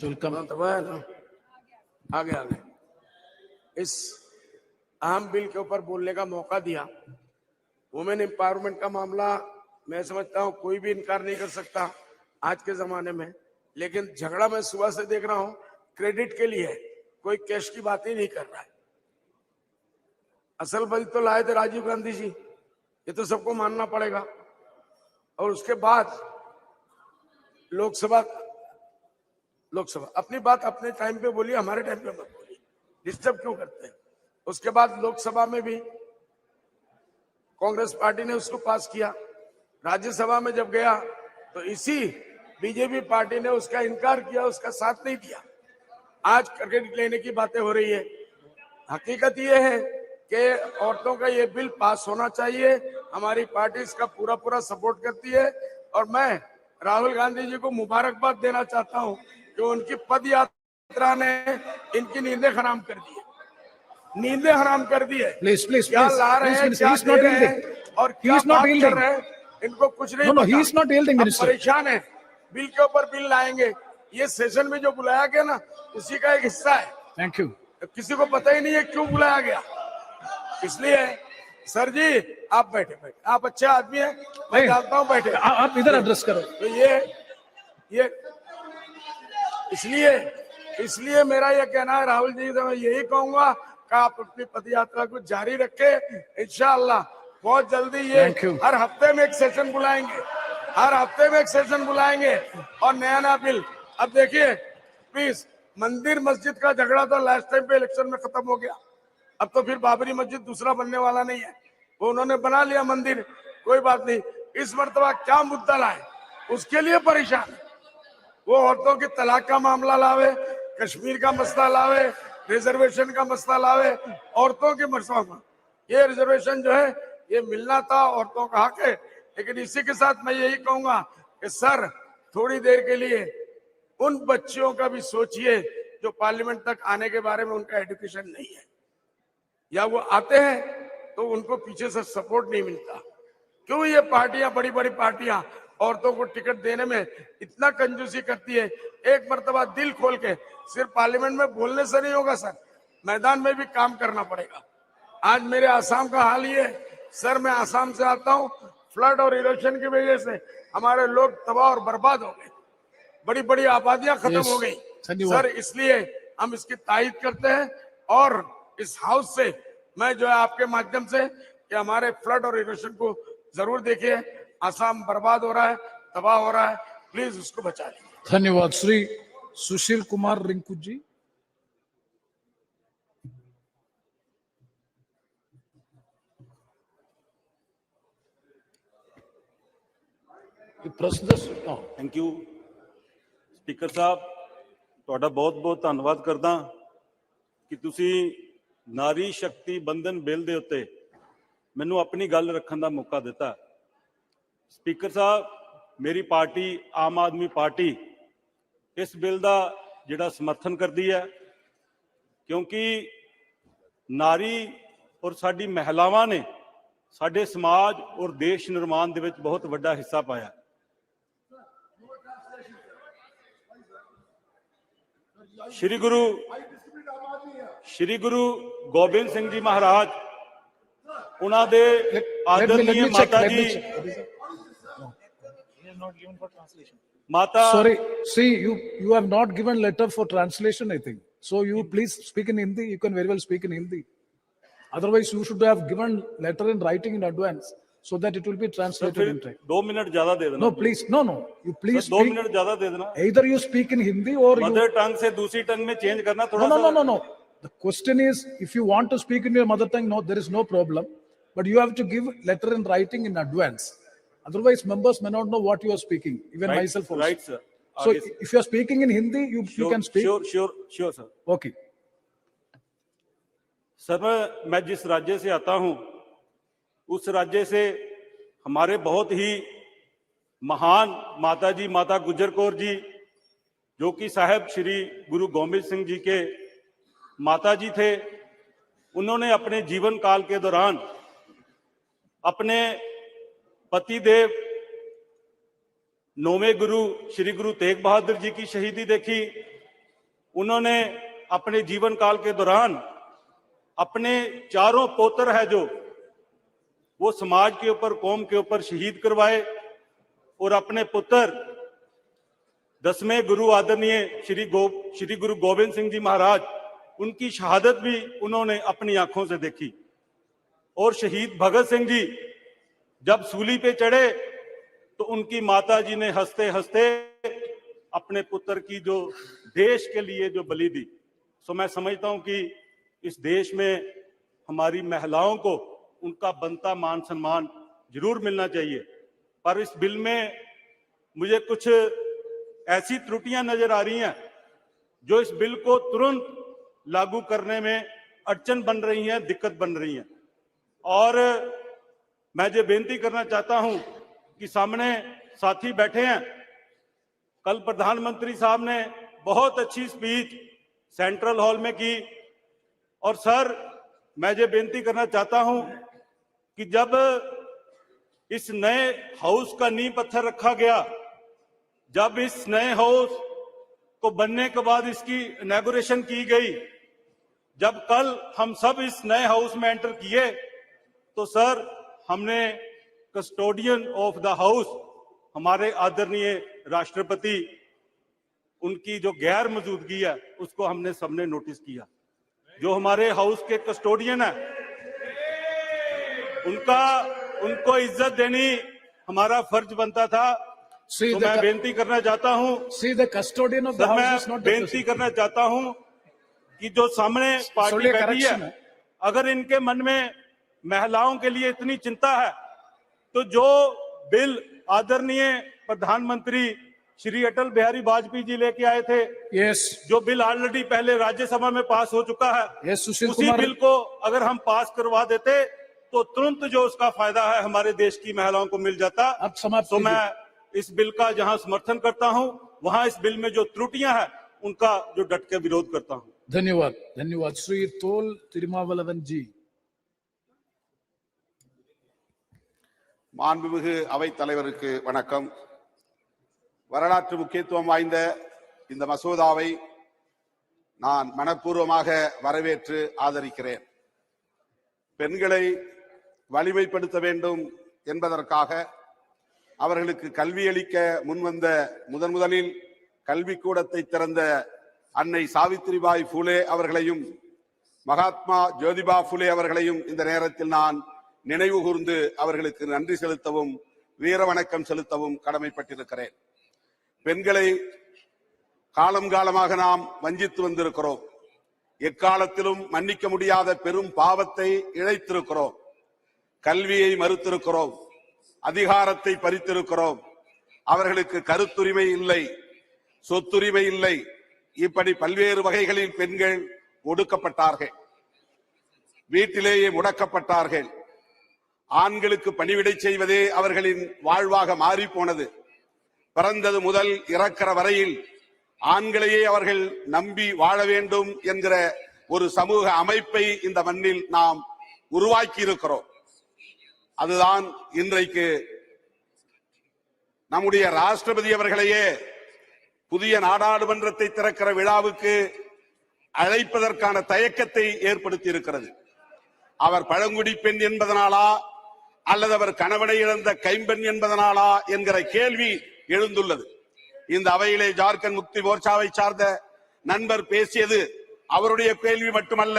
Welcome. आगे इस अहम bill के ऊपर बोलने का मौका दिया। Women empowerment का मामला मैं समझता हूं कोई भी इनकार नहीं कर सकता आज के जमाने में, लेकिन झगड़ा मैं सुबह से देख रहा हूं क्रेडिट के लिए, कोई कैश की बात ही नहीं कर रहा है। असल बिल तो लाए थे राजीव गांधी जी, ये तो सबको मानना पड़ेगा। और उसके बाद लोकसभा अपनी बात अपने टाइम पे बोलिए, हमारे टाइम पे मत बोलिए, डिस्टर्ब क्यों करते हैं। उसके बाद लोकसभा में भी कांग्रेस पार्टी ने उसको पास किया, राज्यसभा में जब गया तो इसी बीजेपी पार्टी ने उसका इनकार किया, उसका साथ नहीं दिया। आज क्रेडिट लेने की बातें हो रही है। हकीकत ये है कि औरतों का ये बिल पास होना चाहिए। हमारी पार्टी इसका पूरा पूरा सपोर्ट करती है और मैं राहुल गांधी जी को मुबारकबाद देना चाहता हूं कि उनकी पद यात्रा ने इनकी नींदें हराम कर दी है, नींदें हराम कर दी है। Please, क्या ला रहे हैं, क्या he's not दे रहे yielding. हैं और He क्या is not बात कर yielding. रहे हैं, इनको कुछ नहीं No, पता। he is not yielding, अब Minister. परेशान है, बिल के ऊपर बिल लाएंगे। ये सेशन में जो बुलाया गया ना, उसी का एक हिस्सा है। Thank you. किसी को पता ही नहीं है क्यों बुलाया गया। इसलिए सर जी आप बैठे, आप अच्छे आदमी हैं, मैं जानता हूं, बैठे। आप इधर एड्रेस करो। तो ये इसलिए मेरा ये कहना है राहुल जी से मैं यही कहूंगा कि आप अपनी पदयात्रा को जारी रखें। इंशाअल्लाह बहुत जल्दी ये हर हफ्ते में एक सेशन बुलाएंगे, हर हफ्ते में एक सेशन बुलाएंगे और नया नया बिल। अब देखिए प्लीज, मंदिर मस्जिद का झगड़ा तो लास्ट टाइम पे इलेक्शन में खत्म हो गया। अब तो फिर बाबरी मस्जिद दूसरा बनने वाला नहीं है, वो उन्होंने बना लिया मंदिर, कोई बात नहीं। इस मर्तबा क्या मुद्दा लाए उसके लिए परेशान है। वो औरतों की तलाक का मामला लावे, कश्मीर का मसला लावे, रिजर्वेशन का मसला लावे, औरतों के मसला में। ये रिजर्वेशन जो है ये मिलना था, औरतों का हक है। लेकिन इसी के साथ मैं यही कहूंगा कि सर थोड़ी देर के लिए उन बच्चियों का भी सोचिए जो पार्लियामेंट तक आने के बारे में उनका एजुकेशन नहीं है, या वो आते हैं तो उनको पीछे से सपोर्ट नहीं मिलता। क्यों ये पार्टियां, बड़ी बड़ी पार्टियां औरतों को टिकट देने में इतना कंजूसी करती है? एक मर्तबा दिल खोल के, सिर्फ पार्लियामेंट में बोलने से नहीं होगा सर, मैदान में भी काम करना पड़ेगा। आज मेरे आसाम का हाल ये है सर, मैं आसाम से आता हूँ, फ्लड और इरोशन की वजह से हमारे लोग तबाह और बर्बाद हो गए, बड़ी बड़ी आबादियां खत्म हो गई सर। इसलिए हम इसकी तायद करते हैं और इस हाउस से मैं जो है आपके माध्यम से कि हमारे फ्लड और इरोशन को जरूर देखिए। आसाम बर्बाद हो रहा है, तबाह हो रहा है, प्लीज उसको बचा लीजिए। धन्यवाद। Shri Sushil Kumar Rinku ji. Thank you speaker साहब, ਤੁਹਾਡਾ ਬਹੁਤ-ਬਹੁਤ ਧੰਨਵਾਦ ਕਰਦਾ ਕਿ ਤੁਸੀਂ ਨਾਰੀ ਸ਼ਕਤੀ ਬੰਧਨ ਬਿੱਲ ਦੇ ਉੱਤੇ ਮੈਨੂੰ ਆਪਣੀ ਗੱਲ ਰੱਖਣ ਦਾ ਮੌਕਾ ਦਿੱਤਾ। ਸਪੀਕਰ ਸਾਹਿਬ, ਮੇਰੀ ਪਾਰਟੀ ਆਮ ਆਦਮੀ ਪਾਰਟੀ ਇਸ ਬਿੱਲ ਦਾ ਜਿਹੜਾ ਸਮਰਥਨ ਕਰਦੀ ਹੈ, ਕਿਉਂਕਿ ਨਾਰੀ ਔਰ ਸਾਡੀ ਮਹਿਲਾਵਾਂ ਨੇ ਸਾਡੇ ਸਮਾਜ ਔਰ ਦੇਸ਼ ਨਿਰਮਾਣ ਦੇ ਵਿੱਚ ਬਹੁਤ ਵੱਡਾ ਹਿੱਸਾ ਪਾਇਆ। श्री गुरु गोबिंद सिंह जी महाराज, उन्होंने आदरणीय माता जी माता sorry, see you have not given letter for translation, I think, so you please speak in Hindi. You can very well speak in Hindi, otherwise you should have given letter in writing in advance so that it will be translated in time. 2 minute ज्यादा दे देना। No, please, no, you please speak, 2 minute ज्यादा दे देना। Either you speak in Hindi or mother tongue से दूसरी टंग में change करना थोड़ा। No. The question is, if you want to speak in your mother tongue, no, there is no problem, but you have to give letter in writing in advance. Otherwise, members may not know what you are speaking. Even right, myself also. Right, sir. So, if you are speaking in Hindi, you can speak. Sure, sir. Okay. Sir, मैं जिस राज्य से आता हूं, उस राज्य से हमारे बहुत ही महान माता जी, माता गुजर कौर जी, जो कि साहब श्री गुरु गोबिंद सिंह जी के माता जी थे, उन्होंने अपने जीवन काल के दौरान अपने पति देव 9वें गुरु श्री गुरु तेग बहादुर जी की शहीदी देखी। उन्होंने अपने जीवन काल के दौरान अपने 4 पोत्र है जो वो समाज के ऊपर, कौम के ऊपर शहीद करवाए और अपने पुत्र 10वें गुरु आदरणीय श्री गुरु गोबिंद सिंह जी महाराज, उनकी शहादत भी उन्होंने अपनी आंखों से देखी। और शहीद भगत सिंह जी जब सूली पे चढ़े तो उनकी माता जी ने हंसते हंसते अपने पुत्र की जो देश के लिए जो बलि दी। सो मैं समझता हूं कि इस देश में हमारी महिलाओं को उनका बनता मान सम्मान जरूर मिलना चाहिए। पर इस बिल में मुझे कुछ ऐसी त्रुटियां नजर आ रही हैं जो इस बिल को तुरंत लागू करने में अड़चन बन रही हैं, दिक्कत बन रही हैं। और मैं ये बेनती करना चाहता हूं कि सामने साथी बैठे हैं, कल प्रधानमंत्री साहब ने बहुत अच्छी स्पीच सेंट्रल हॉल में की, और सर मैं ये बेनती करना चाहता हूं कि जब इस नए हाउस का नींव पत्थर रखा गया, जब इस नए हाउस को बनने के बाद इसकी इनॉग्रेशन की गई, जब कल हम सब इस नए हाउस में एंटर किए, तो सर हमने कस्टोडियन ऑफ द हाउस, हमारे आदरणीय राष्ट्रपति, उनकी जो गैर मौजूदगी है उसको हमने सबने नोटिस किया। जो हमारे हाउस के कस्टोडियन है उनको इज्जत देनी हमारा फर्ज बनता था। तो मैं बेनती करना चाहता हूं, बेनती करना चाहता हूं कि जो सामने पार्टी बैठी है, अगर इनके मन में महिलाओं के लिए इतनी चिंता है, तो जो बिल आदरणीय प्रधानमंत्री श्री अटल बिहारी वाजपेयी जी लेके आए थे, जो बिल ऑलरेडी पहले राज्यसभा में पास हो चुका है, उसी बिल को अगर हम पास करवा देते तो तुरंत जो उसका फायदा है हमारे देश की महिलाओं को मिल जाता। तो मैं इस बिल का जहां समर्थन करता हूं, वहां इस बिल में जो त्रुटियां हैं उनका जो डट के विरोध करता हूं। धन्यवाद। धन्यवाद। श्री तोल तिरुमावलवन जी। மாண்புமிகு அவைத் தலைவருக்கு வணக்கம். வரலாற்று முக்கியத்துவம் வாய்ந்த இந்த மசோதாவை நான் மனப்பூர்வமாக வரவேற்று ஆதரிக்கிறேன். பெண்களை வலிமைப்படுத்த வேண்டும் என்பதற்காக அவர்களுக்கு கல்வியளிக்க முன்வந்த முதலில் கல்விக்கூடத்தை திறந்த அன்னை சாவித்திரிபாய் பூலே அவர்களையும் மகாத்மா ஜோதிபா பூலே அவர்களையும் இந்த நேரத்தில் நான் நினைவு கூர்ந்து அவர்களுக்கு நன்றி செலுத்தவும் வீர வணக்கம் செலுத்தவும் கடமைப்பட்டிருக்கிறேன். பெண்களை காலம் காலமாக நாம் வஞ்சித்து வந்திருக்கிறோம். எக்காலத்திலும் மன்னிக்க முடியாத பெரும் பாவத்தை இழைத்திருக்கிறோம். கல்வியை மறுத்திருக்கிறோம், அதிகாரத்தை பறித்திருக்கிறோம், அவர்களுக்கு கருத்துரிமை இல்லை, சொத்துரிமை இல்லை. இப்படி பல்வேறு வகைகளில் பெண்கள் ஒடுக்கப்பட்டார்கள், வீட்டிலேயே முடக்கப்பட்டார்கள். ஆண்களுக்கு பணிவிடை செய்வதே அவர்களின் வாழ்வாக மாறி போனது. பிறந்தது முதல் இறக்கிற வரையில் ஆண்களையே அவர்கள் நம்பி வாழ வேண்டும் என்கிற ஒரு சமூக அமைப்பை இந்த மண்ணில் நாம் உருவாக்கி இருக்கிறோம். அதுதான் இன்றைக்கு நம்முடைய ராஷ்டிரபதி அவர்களையே புதிய நாடாளுமன்றத்தை திறக்கிற விழாவுக்கு அழைப்பதற்கான தயக்கத்தை ஏற்படுத்தி இருக்கிறது. அவர் பழங்குடி பெண் என்பதனாலா அல்லது அவர் கணவனை இழந்த கைம்பெண் என்பதனாலா என்கிற கேள்வி எழுந்துள்ளது. இந்த அவையிலே ஜார்க்கண்ட் முக்தி மோர்ச்சாவை சார்ந்த நண்பர் பேசியது அவருடைய கேள்வி மட்டுமல்ல,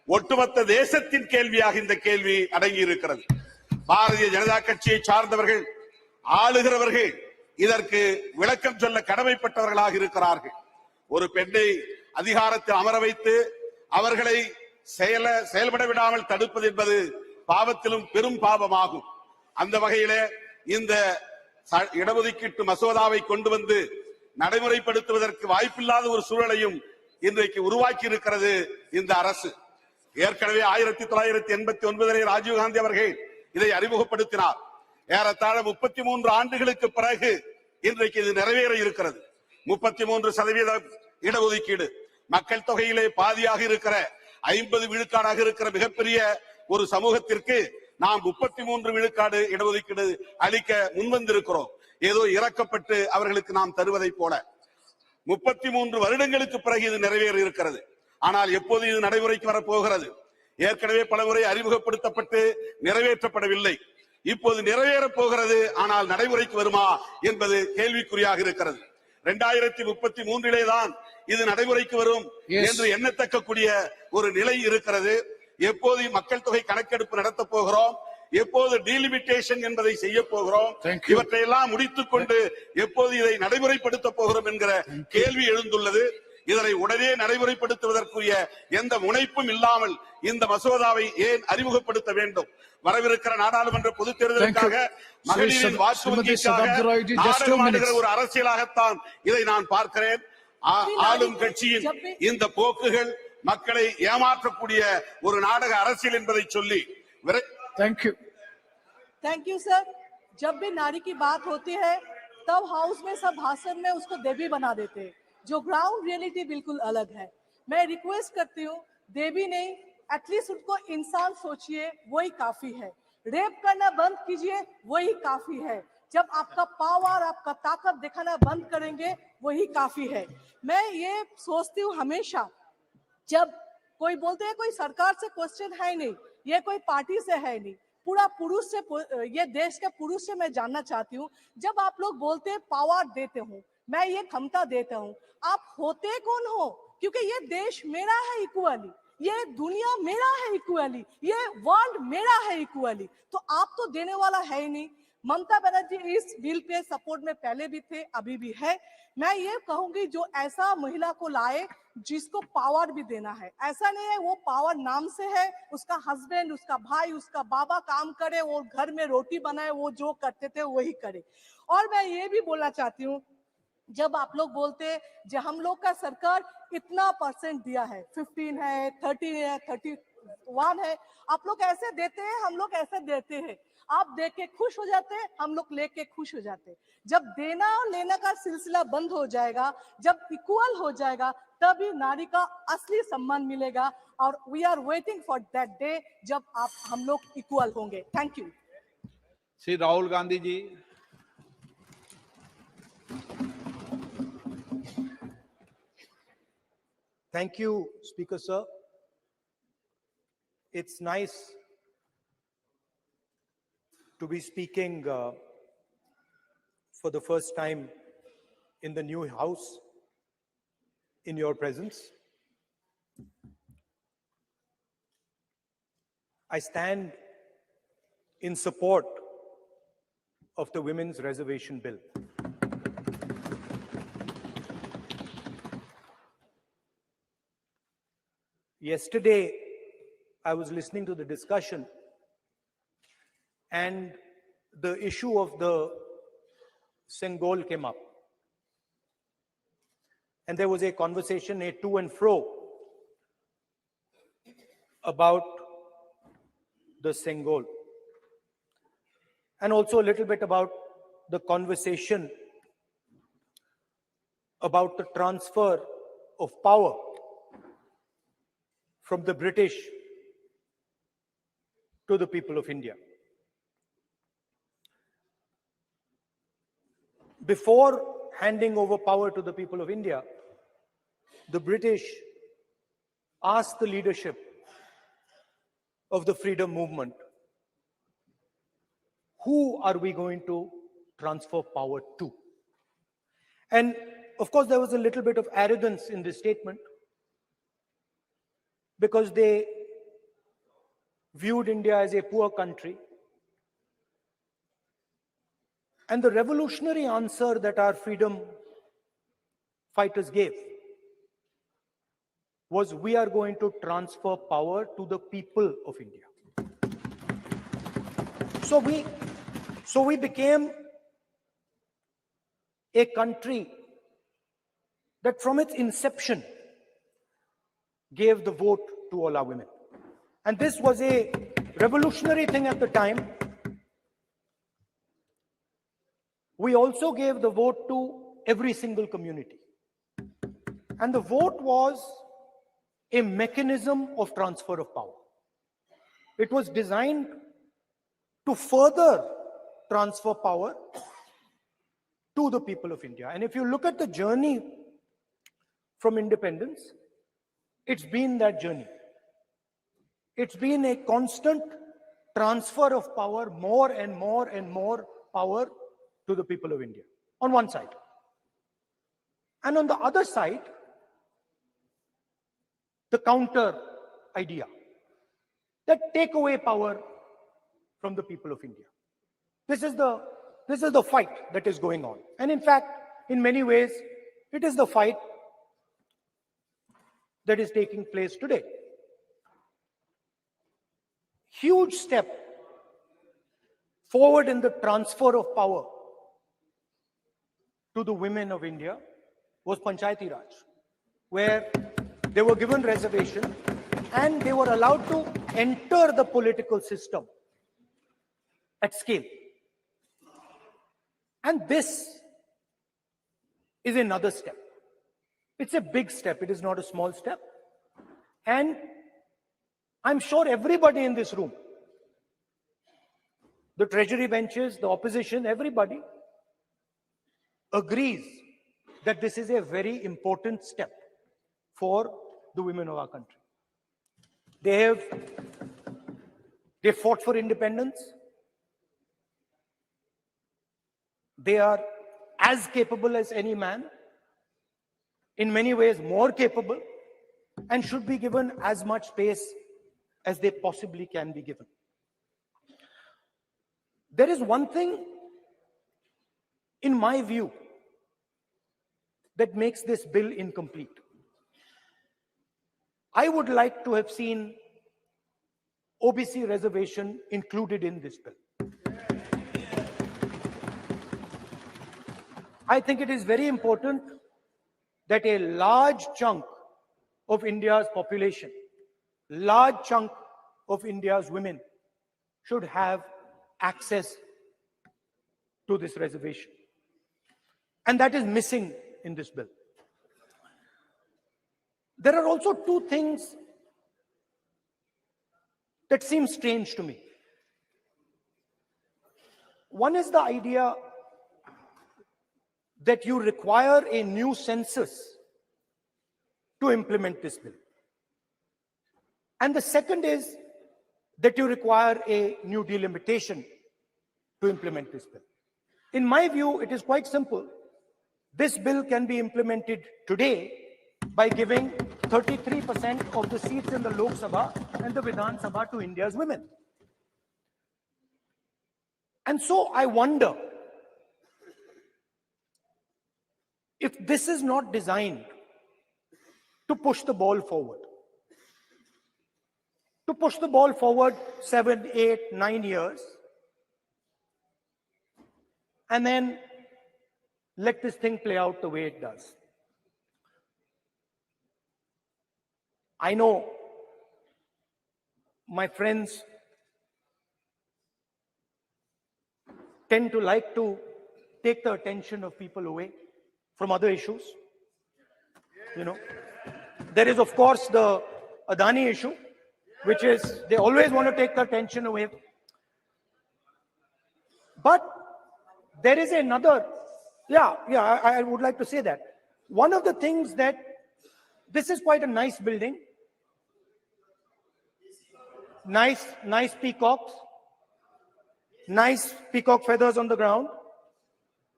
ஒட்டுமொத்த தேசத்தின் கேள்வியாக இந்த கேள்வி அடங்கி இருக்கிறது. பாரதிய ஜனதா கட்சியை சார்ந்தவர்கள், ஆளுகிறவர்கள் இதற்கு விளக்கம் சொல்ல கடமைப்பட்டவர்களாக இருக்கிறார்கள். ஒரு பெண்ணை அதிகாரத்தில் அமர வைத்து அவர்களை செயல்பட விடாமல் தடுப்பது என்பது பாவத்திலும் பெரும் பாவமாகும். அந்த வகையிலே இந்த இடஒதுக்கீட்டு மசோதாவை கொண்டு வந்து நடைமுறைப்படுத்துவதற்கு வாய்ப்பில்லாத ஒரு சூழலையும் இன்றைக்கு உருவாக்கி இருக்கிறது இந்த அரசு. ஏற்கனவே 1989 ராஜீவ்காந்தி அவர்கள் இதை அறிமுகப்படுத்தினார். ஏறத்தாழ 33 ஆண்டுகளுக்கு பிறகு இன்றைக்கு இது நிறைவேற இருக்கிறது. 33% இடஒதுக்கீடு, மக்கள் தொகையிலே பாதியாக இருக்கிற 50 விழுக்காடாக இருக்கிற மிகப்பெரிய ஒரு சமூகத்திற்கு நாம் 33 விழுக்காடு இடஒதுக்கீடு அளிக்க முன்வந்திருக்கிறோம். ஏதோ இறக்கப்பட்டு அவர்களுக்கு நாம் தருவதை போல 33 வருடங்களுக்கு பிறகு இது நிறைவேற இருக்கிறது. ஆனால் எப்போது இது நடைமுறைக்கு வரப்போகிறது? ஏற்கனவே பல முறை அறிமுகப்படுத்தப்பட்டு நிறைவேற்றப்படவில்லை. இப்போது நிறைவேறப் போகிறது. ஆனால் நடைமுறைக்கு வருமா என்பது கேள்விக்குறியாக இருக்கிறது. 2033 தான் இது நடைமுறைக்கு வரும் என்று எண்ணத்தக்கக்கூடிய ஒரு நிலை இருக்கிறது. எப்போது மக்கள் தொகை கணக்கெடுப்பு நடத்த போகிறோம், எப்போது டீலிமிட்டேஷன் என்பதை செய்ய போகிறோம், இவற்றையெல்லாம் முடித்துக் கொண்டு எப்போது இதை நடைமுறைப்படுத்த போகிறோம் என்கிற கேள்வி எழுந்துள்ளது. இதனை உடனே நடைமுறைப்படுத்துவதற்குரிய எந்த முனைப்பும் இல்லாமல் இந்த மசோதாவை ஏன் அறிமுகப்படுத்த வேண்டும்? வரவிருக்கிற நாடாளுமன்ற பொதுத் தேர்தலுக்காக மகளிரின் வாக்கு வங்கிக்காக நாடகமாடுகிற ஒரு அரசியலாகத்தான் இதை நான் பார்க்கிறேன். ஆளும் கட்சியின் இந்த போக்குகள் மக்களை ஏமாற்றக்கூடிய ஒரு நாடக அரசிयल என்பதை சொல்லி थैंक यू सर। जब भी नारी की बात होती है तब हाउस में सब भाषण में उसको देवी बना देते हैं, जो ग्राउंड रियलिटी बिल्कुल अलग है। मैं रिक्वेस्ट करती हूँ, देवी नहीं, एटलीस्ट उनको इंसान सोचिए, वही काफी है। रेप करना बंद कीजिए, वही काफी है। जब आपका पावर, आपका ताकत दिखाना बंद करेंगे, वही काफी है। मैं ये सोचती हूँ हमेशा, जब कोई बोलते हैं कोई सरकार से क्वेश्चन है नहीं, ये कोई पार्टी से है नहीं, पूरा पुरुष से, ये देश के पुरुष से मैं जानना चाहती हूँ, जब आप लोग बोलते हैं पावर देते हो, मैं ये क्षमता देता हूँ, आप होते कौन हो? क्योंकि ये देश मेरा है इक्वली, ये दुनिया मेरा है इक्वली, ये वर्ल्ड मेरा है इक्वली, तो आप तो देने वाला है ही नहीं। ममता बनर्जी इस बिल पे सपोर्ट में पहले भी थे, अभी भी है। मैं ये कहूंगी, जो ऐसा महिला को लाए जिसको पावर भी देना है, ऐसा नहीं है वो पावर नाम से है, उसका हस्बैंड, उसका भाई, उसका बाबा काम करे, वो घर में रोटी बनाए, वो जो करते थे वही करे। और मैं ये भी बोलना चाहती हूँ, जब आप लोग बोलते हैं जो हम लोग का सरकार इतना % दिया है, 15 है, 30 है, 31 है, आप लोग ऐसे देते हैं, हम लोग ऐसे देते हैं, आप देख के खुश हो जाते हैं, हम लोग लेके खुश हो जाते हैं। जब देना और लेना का सिलसिला बंद हो जाएगा, जब इक्वल हो जाएगा, तभी नारी का असली सम्मान मिलेगा। और we are waiting for that day जब आप हम लोग इक्वल होंगे। Thank you. Shri Rahul Gandhi ji. Thank you, Speaker Sir. It's nice to be speaking for the first time in the new house in your presence. I stand in support of the Women's Reservation Bill. Yesterday, I was listening to the discussion, and the issue of the Sengol came up. And there was a conversation, a to and fro, about the Sengol. And also a little bit about the conversation about the transfer of power from the British to the people of India. Before handing over power to the people of India, the British asked the leadership of the freedom movement, who are we going to transfer power to? And of course, there was a little bit of arrogance in this statement, because they viewed India as a poor country. And the revolutionary answer that our freedom fighters gave was, we are going to transfer power to the people of India. So we became a country that from its inception gave the vote to all our women. And this was a revolutionary thing at the time. We also gave the vote to every single community. And the vote was a mechanism of transfer of power. It was designed to further transfer power to the people of India. And if you look at the journey from independence, it's been that journey. It's been a constant transfer of power, more and more and more power to the people of India, on one side. And on the other side, the counter idea, that take away power from the people of India. This is the fight that is going on. And in fact, in many ways, it is the fight that is taking place today. Huge step forward in the transfer of power to the women of India was Panchayati Raj, where they were given reservation and they were allowed to enter the political system at scale. And this is another step. It's a big step. It is not a small step. And I'm sure everybody in this room, the treasury benches, the opposition, everybody agrees that this is a very important step for the women of our country. They fought for independence. They are as capable as any man, in many ways more capable, and should be given as much space as they possibly can be given. There is one thing, in my view, that makes this bill incomplete. I would like to have seen OBC reservation included in this bill. I think it is very important that a large chunk of India's population, large chunk of India's women should have access to this reservation. And that is missing in this bill. There are also two things that seem strange to me. One is the idea that you require a new census to implement this bill. And the second is that you require a new delimitation to implement this bill. In my view, it is quite simple. This bill can be implemented today by giving 33% of the seats in the Lok Sabha and the Vidhan Sabha to India's women. And so I wonder if this is not designed to push the ball forward. To push the ball forward 7, 8, 9 years, and then let this thing play out the way it does. I know my friends tend to like to take the attention of people away from other issues. You know, there is, of course, the Adani issue, which is, they always want to take the attention away. But there is another, I would like to say that. One of the things that, this is quite a nice building. Nice peacocks. Nice peacock feathers on the ground.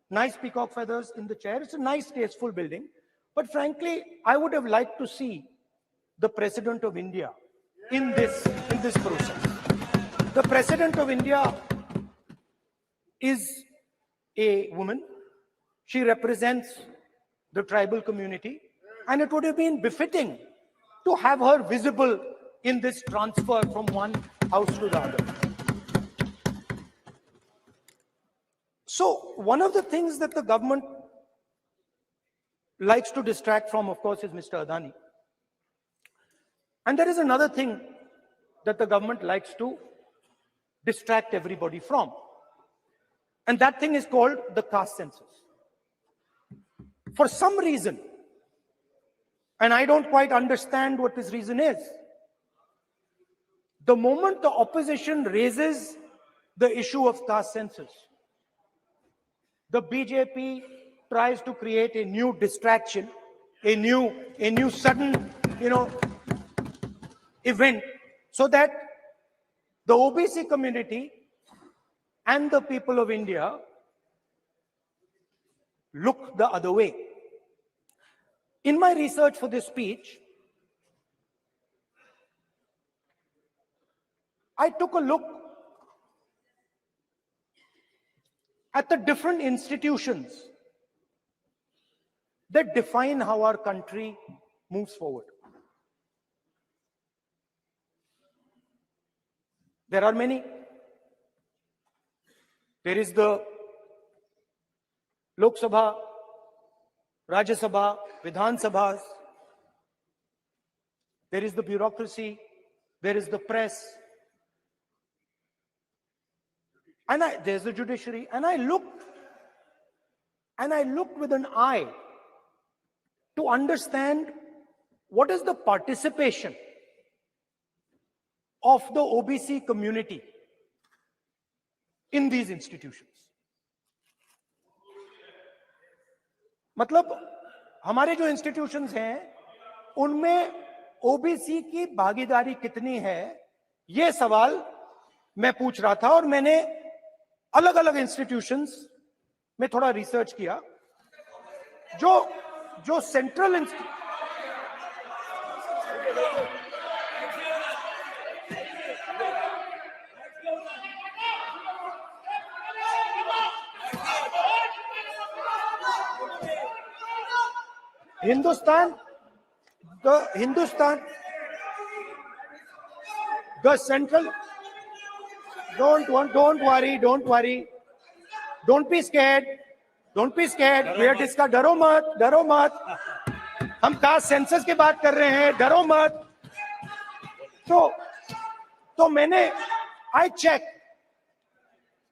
Nice peacock feathers in the chair. It's a nice, tasteful building. But frankly, I would have liked to see the President of India in this process. The President of India is a woman. She represents the tribal community, and it would have been befitting to have her visible in this transfer from one house to the other. So one of the things that the government likes to distract from, of course, is Mr. Adani. And there is another thing that the government likes to distract everybody from. And that thing is called the caste census. For some reason, and I don't quite understand what this reason is, the moment the opposition raises the issue of caste census, the BJP tries to create a new distraction, a new sudden, event, so that the OBC community and the people of India look the other way. In my research for this speech, I took a look at the different institutions that define how our country moves forward. There are many. There is the Lok Sabha, Rajya Sabha, Vidhan Sabhas. There is the bureaucracy. There is the press. And there's the judiciary. And I looked with an eye to understand what is the participation of the OBC community in these institutions. मतलब हमारे जो institutions हैं उनमें OBC की भागीदारी कितनी है, ये सवाल मैं पूछ रहा था और मैंने अलग अलग इंस्टीट्यूशंस में थोड़ा रिसर्च किया. जो central the central, don't worry, don't be scared, we are discussing, डरो मत, हम कास्ट सेंसस की बात कर रहे हैं, डरो मत. तो मैंने I checked,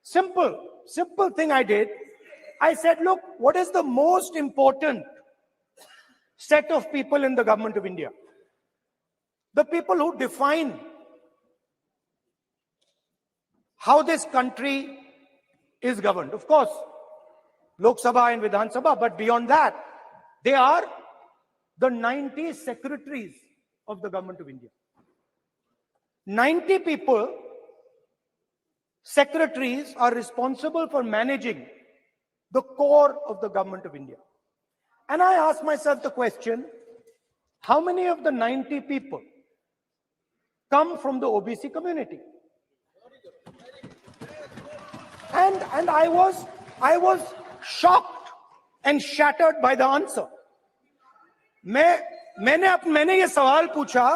simple thing I did. I said, look, what is the most important set of people in the government of India? The people who define how this country is governed. Of course, Lok Sabha and Vidhan Sabha, but beyond that, they are the 90 secretaries of the government of India. 90 people, secretaries, are responsible for managing the core of the government of India. And I asked myself the question, how many of the 90 people come from the OBC community? And I was shocked and shattered by the answer. मैंने ये सवाल पूछा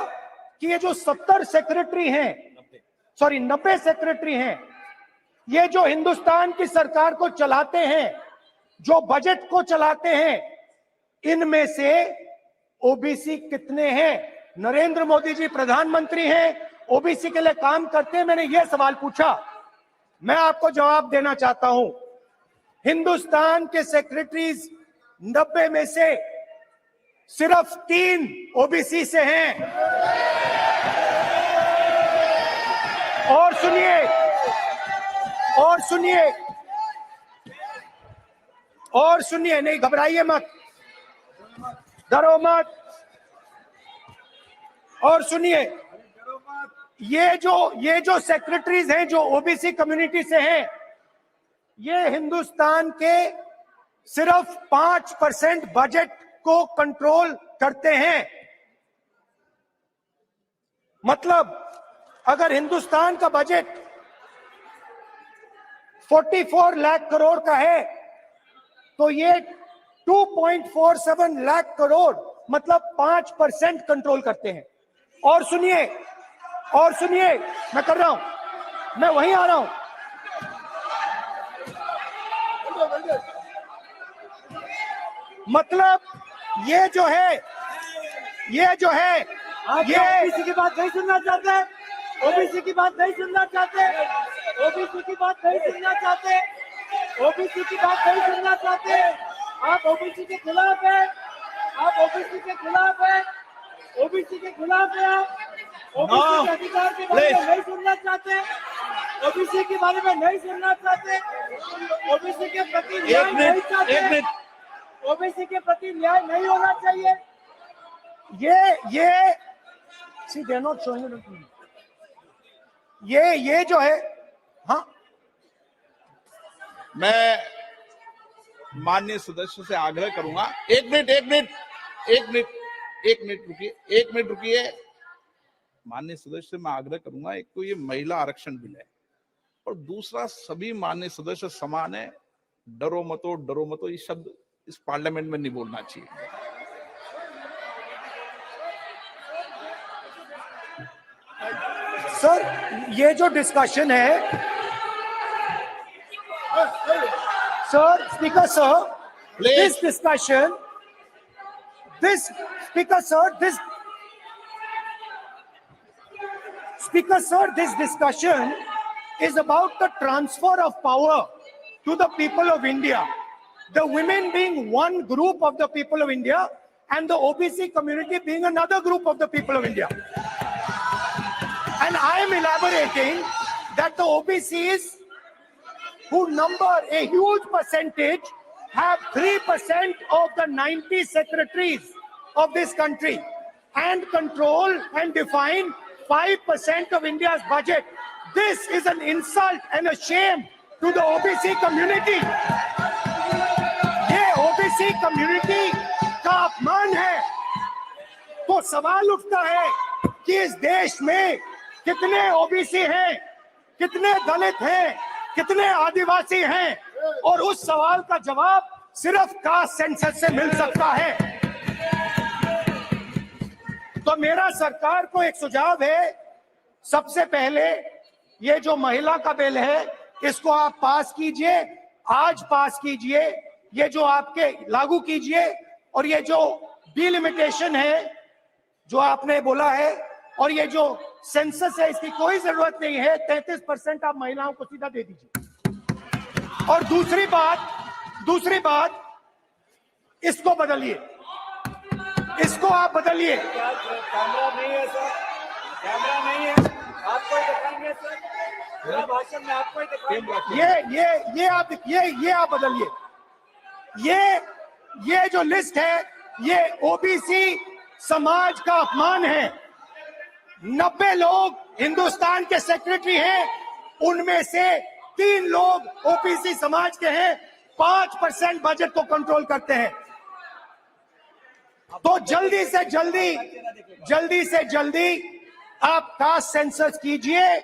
कि ये जो 70 secretary हैं, 90 secretary हैं, ये जो हिंदुस्तान की सरकार को चलाते हैं, जो बजट को चलाते हैं, इनमें से ओबीसी कितने हैं? नरेंद्र मोदी जी प्रधानमंत्री हैं, ओबीसी के लिए काम करते हैं. मैंने ये सवाल पूछा. मैं आपको जवाब देना चाहता हूं, हिंदुस्तान के सेक्रेटरीज 90 में से सिर्फ 3 ओबीसी से हैं. और सुनिए, नहीं घबराइए मत, डरो मत. और सुनिए, ये जो सेक्रेटरीज हैं जो ओबीसी कम्युनिटी से हैं, ये हिंदुस्तान के सिर्फ 5% बजट को कंट्रोल करते हैं. मतलब अगर हिंदुस्तान का बजट 44 लाख करोड़ का है, तो ये 2.47 लाख करोड़ मतलब 5% कंट्रोल करते हैं. और सुनिए, मैं कर रहा हूं, मैं वहीं आ रहा हूं. मतलब ये जो है ये ओबीसी की बात नहीं सुनना चाहते, ओबीसी की बात नहीं सुनना चाहते, ओबीसी की बात नहीं सुनना चाहते, ओबीसी की बात नहीं सुनना चाहते. आप ओबीसी के खिलाफ है, आप ओबीसी के खिलाफ है, ओबीसी के खिलाफ है. आप ओबीसी के अधिकार के बारे में नहीं सुनना चाहते, ओबीसी के बारे में नहीं सुनना चाहते, ओबीसी के प्रति न्याय नहीं चाहते, ओबीसी के प्रति न्याय नहीं होना चाहिए. ये see they are not showing it. ये जो है, हाँ, मैं माननीय सदस्य से आग्रह करूंगा, एक मिनट रुकिए. माननीय सदस्य से मैं आग्रह करूंगा, एक तो ये महिला आरक्षण बिल है और दूसरा सभी माननीय सदस्य समान है. डरो मतो ये शब्द इस पार्लियामेंट में नहीं बोलना चाहिए. सर ये जो डिस्कशन है sir, speaker sir, this discussion, this speaker sir, this discussion is about the transfer of power to the people of India. The women being one group of the people of India and the OBC community being another group of the people of India. And I am elaborating that the OBCs, who number a huge percentage, have 3% of the 90 secretaries of this country and control and define 5% of India's budget. This is an insult and a shame to the OBC community. ये OBC community का अपमान है। तो सवाल उठता है कि इस देश में कितने OBC हैं, कितने दलित हैं, कितने आदिवासी हैं, और उस सवाल का जवाब सिर्फ कास्ट सेंसस से मिल सकता है। तो मेरा सरकार को एक सुझाव है, सबसे पहले ये जो महिला का बिल है इसको आप पास कीजिए, आज पास कीजिए, ये जो आपके लागू कीजिए, और ये जो डिलिमिटेशन है जो आपने बोला है, और ये जो सेंसस है इसकी कोई जरूरत नहीं है, 33% आप महिलाओं को सीधा दे दीजिए। और दूसरी बात इसको बदलिए, इसको आप बदलिए। कैमरा नहीं है सर, कैमरा नहीं है, आपको ही दिखाएंगे सर, मेरा भाषण में आपको ही दिखाएंगे। ये आप बदलिए। ये जो लिस्ट है ये ओबीसी समाज का अपमान है। 90 लोग हिंदुस्तान के सेक्रेटरी हैं, उनमें से 3 लोग ओबीसी समाज के हैं, 5% बजट को कंट्रोल करते हैं। तो जल्दी से जल्दी आप कास्ट सेंसस कीजिए,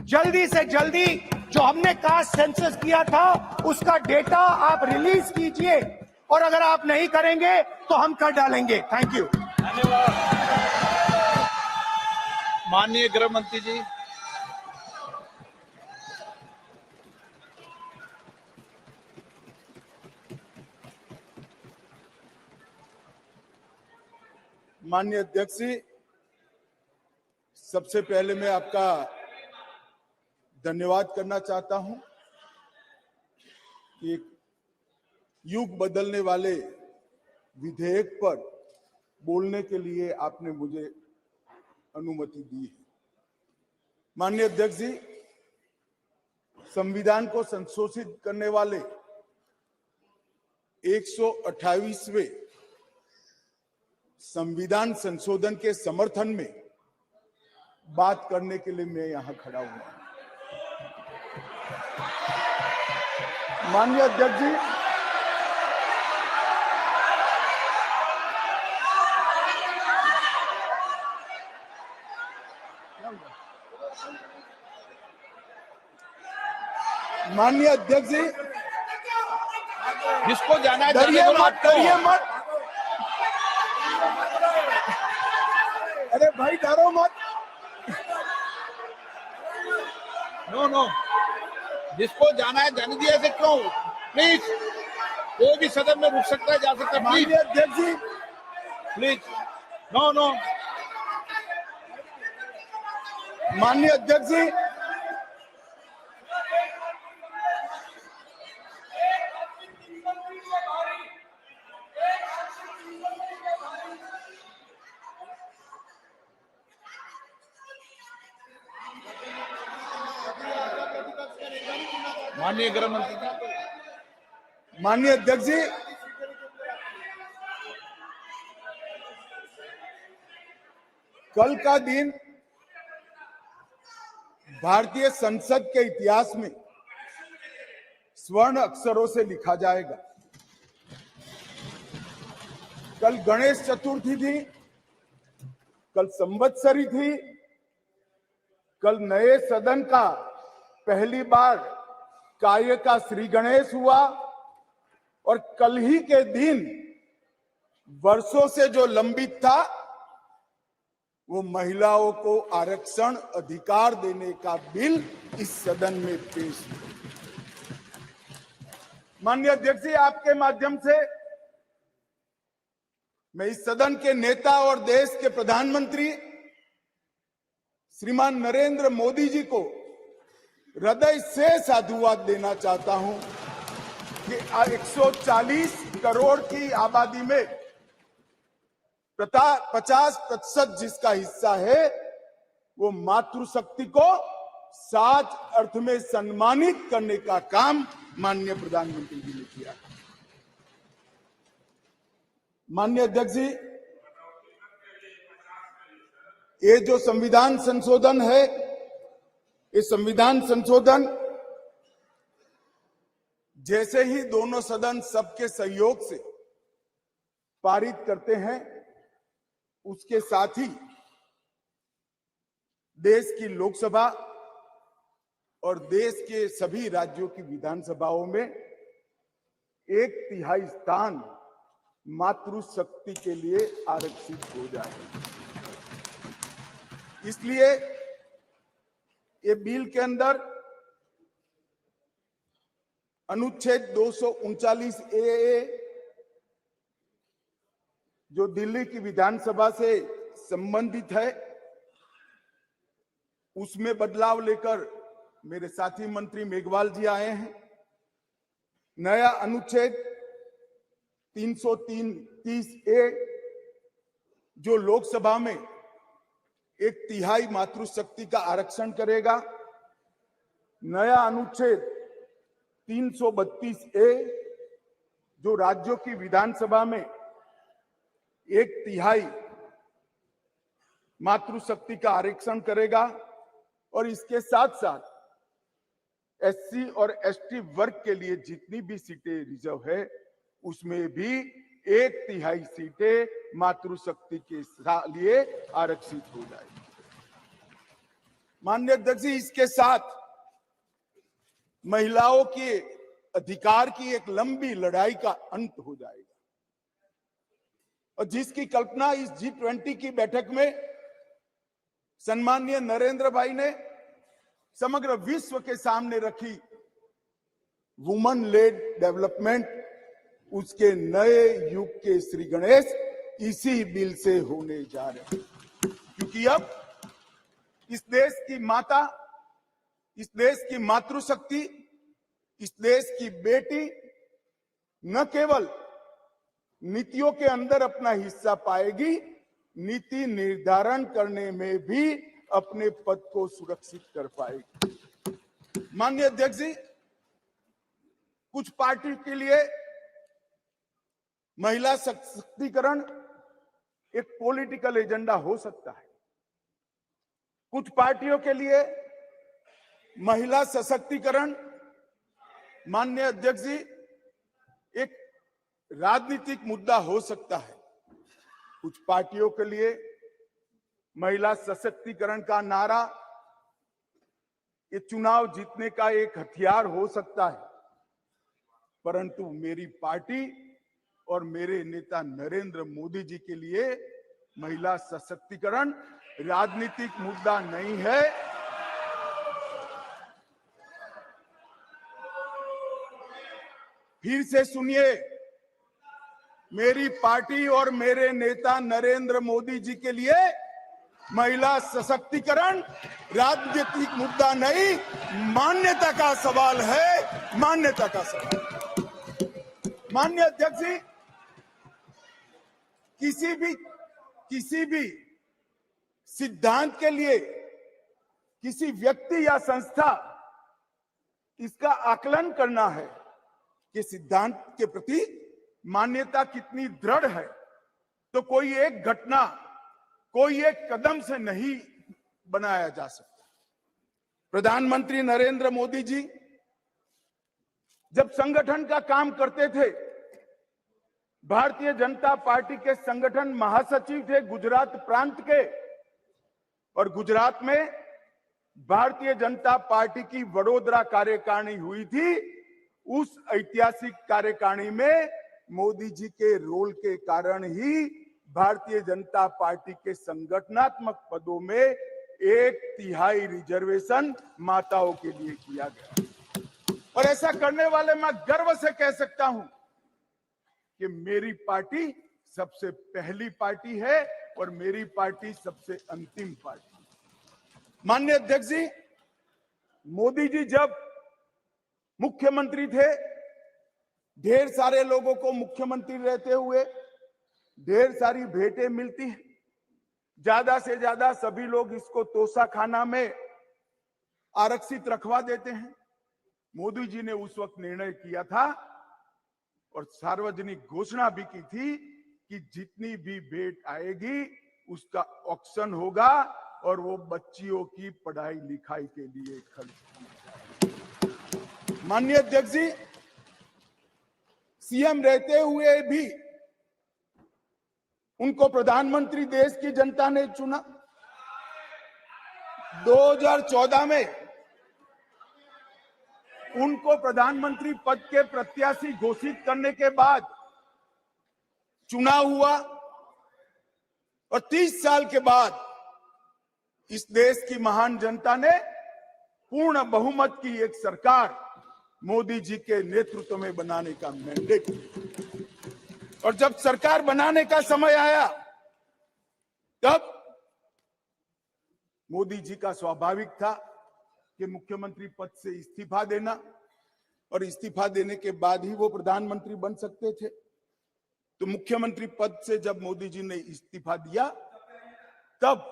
जल्दी से जल्दी जो हमने कास्ट सेंसस किया था उसका डेटा आप रिलीज कीजिए, और अगर आप नहीं करेंगे तो हम कर डालेंगे। Thank you. माननीय गृह मंत्री जी। माननीय अध्यक्ष जी, सबसे पहले मैं आपका धन्यवाद करना चाहता हूं कि एक युग बदलने वाले विधेयक पर बोलने के लिए आपने मुझे अनुमति दी है। माननीय अध्यक्ष जी, संविधान को संशोधित करने वाले 128वें संविधान संशोधन के समर्थन में बात करने के लिए मैं यहां खड़ा हुआ। माननीय अध्यक्ष जी, माननीय अध्यक्ष जी, जिसको जाना है डरिए मत, अरे भाई डरो मत। नो, जिसको जाना है जाने दिया से क्यों? प्लीज, कोई भी सदन में रुक सकता है, जा सकता है। माननीय अध्यक्ष जी, प्लीज, नो। माननीय अध्यक्ष जी, माननीय गृह मंत्री जी। माननीय अध्यक्ष जी, कल का दिन भारतीय संसद के इतिहास में स्वर्ण अक्षरों से लिखा जाएगा। कल गणेश चतुर्थी थी, कल संवत्सरी थी, कल नए सदन का पहली बार कार्य का श्री गणेश हुआ, और कल ही के दिन वर्षों से जो लंबित था वो महिलाओं को आरक्षण अधिकार देने का बिल इस सदन में पेश हुआ। माननीय अध्यक्ष जी, आपके माध्यम से मैं इस सदन के नेता और देश के प्रधानमंत्री श्रीमान नरेंद्र मोदी जी को हृदय से साधुवाद देना चाहता हूं कि 140 करोड़ की आबादी में 50% जिसका हिस्सा है, वो मातृशक्ति को सच अर्थ में सम्मानित करने का काम माननीय प्रधानमंत्री जी ने किया। माननीय अध्यक्ष जी, ये जो संविधान संशोधन है, ये संविधान संशोधन जैसे ही दोनों सदन सबके सहयोग से पारित करते हैं, उसके साथ ही देश की लोकसभा और देश के सभी राज्यों की विधानसभाओं में 1/3 स्थान मातृशक्ति के लिए आरक्षित हो जाए। इसलिए ये बिल के अंदर अनुच्छेद 239 ए जो दिल्ली की विधानसभा से संबंधित है, उसमें बदलाव लेकर मेरे साथी मंत्री मेघवाल जी आए हैं। नया अनुच्छेद 330 ए जो लोकसभा में 1/3 मातृशक्ति का आरक्षण करेगा। नया अनुच्छेद 332 ए जो राज्यों की विधानसभा में 1/3 मातृशक्ति का आरक्षण करेगा। और इसके साथ साथ एससी और एसटी वर्ग के लिए जितनी भी सीटें रिजर्व है, उसमें भी 1/3 सीटें मातृशक्ति के लिए आरक्षित हो जाएगी। माननीय अध्यक्ष जी, इसके साथ महिलाओं के अधिकार की एक लंबी लड़ाई का अंत हो जाएगा, और जिसकी कल्पना इस G20 की बैठक में सम्माननीय नरेंद्र भाई ने समग्र विश्व के सामने रखी, वुमन लेड डेवलपमेंट, उसके नए युग के श्री गणेश इसी बिल से होने जा रहे हैं। क्योंकि अब इस देश की माता, इस देश की मातृशक्ति, इस देश की बेटी न केवल नीतियों के अंदर अपना हिस्सा पाएगी, नीति निर्धारण करने में भी अपने पद को सुरक्षित कर पाएगी। माननीय अध्यक्ष जी, कुछ पार्टी के लिए महिला सशक्तिकरण एक पॉलिटिकल एजेंडा हो सकता है। कुछ पार्टियों के लिए महिला सशक्तिकरण, माननीय अध्यक्ष जी, एक राजनीतिक मुद्दा हो सकता है। कुछ पार्टियों के लिए महिला सशक्तिकरण का नारा ये चुनाव जीतने का एक हथियार हो सकता है, परंतु मेरी पार्टी और मेरे नेता नरेंद्र मोदी जी के लिए महिला सशक्तिकरण राजनीतिक मुद्दा नहीं है। फिर से सुनिए, मेरी पार्टी और मेरे नेता नरेंद्र मोदी जी के लिए महिला सशक्तिकरण राजनीतिक मुद्दा नहीं, मान्यता का सवाल है, मान्यता का सवाल। माननीय अध्यक्ष जी, किसी भी सिद्धांत के लिए किसी व्यक्ति या संस्था इसका आकलन करना है कि सिद्धांत के प्रति मान्यता कितनी दृढ़ है, तो कोई एक घटना, कोई एक कदम से नहीं बनाया जा सकता। प्रधानमंत्री नरेंद्र मोदी जी जब संगठन का काम करते थे, भारतीय जनता पार्टी के संगठन महासचिव थे गुजरात प्रांत के, और गुजरात में भारतीय जनता पार्टी की वडोदरा कार्यकारिणी हुई थी। उस ऐतिहासिक कार्यकारिणी में मोदी जी के रोल के कारण ही भारतीय जनता पार्टी के संगठनात्मक पदों में 1/3 रिजर्वेशन माताओं के लिए किया गया। और ऐसा करने वाले मैं गर्व से कह सकता हूं कि मेरी पार्टी सबसे पहली पार्टी है और मेरी पार्टी सबसे अंतिम पार्टी। माननीय अध्यक्ष जी, मोदी जी जब मुख्यमंत्री थे, ढेर सारे लोगों को मुख्यमंत्री रहते हुए ढेर सारी भेंटें मिलती हैं। ज्यादा से ज्यादा सभी लोग इसको तोसा खाना में आरक्षित रखवा देते हैं। मोदी जी ने उस वक्त निर्णय किया था और सार्वजनिक घोषणा भी की थी कि जितनी भी भेंट आएगी उसका ऑक्शन होगा और वो बच्चियों की पढ़ाई लिखाई के लिए खर्च की जाएगी। माननीय अध्यक्ष जी, सीएम रहते हुए भी उनको प्रधानमंत्री देश की जनता ने चुना। 2014 में उनको प्रधानमंत्री पद के प्रत्याशी घोषित करने के बाद चुनाव हुआ और 30 साल के बाद इस देश की महान जनता ने पूर्ण बहुमत की एक सरकार मोदी जी के नेतृत्व में बनाने का मैंडेट दिया। और जब सरकार बनाने का समय आया तब मोदी जी का स्वाभाविक था कि मुख्यमंत्री पद से इस्तीफा देना और इस्तीफा देने के बाद ही वो प्रधानमंत्री बन सकते थे। तो मुख्यमंत्री पद से जब मोदी जी ने इस्तीफा दिया तब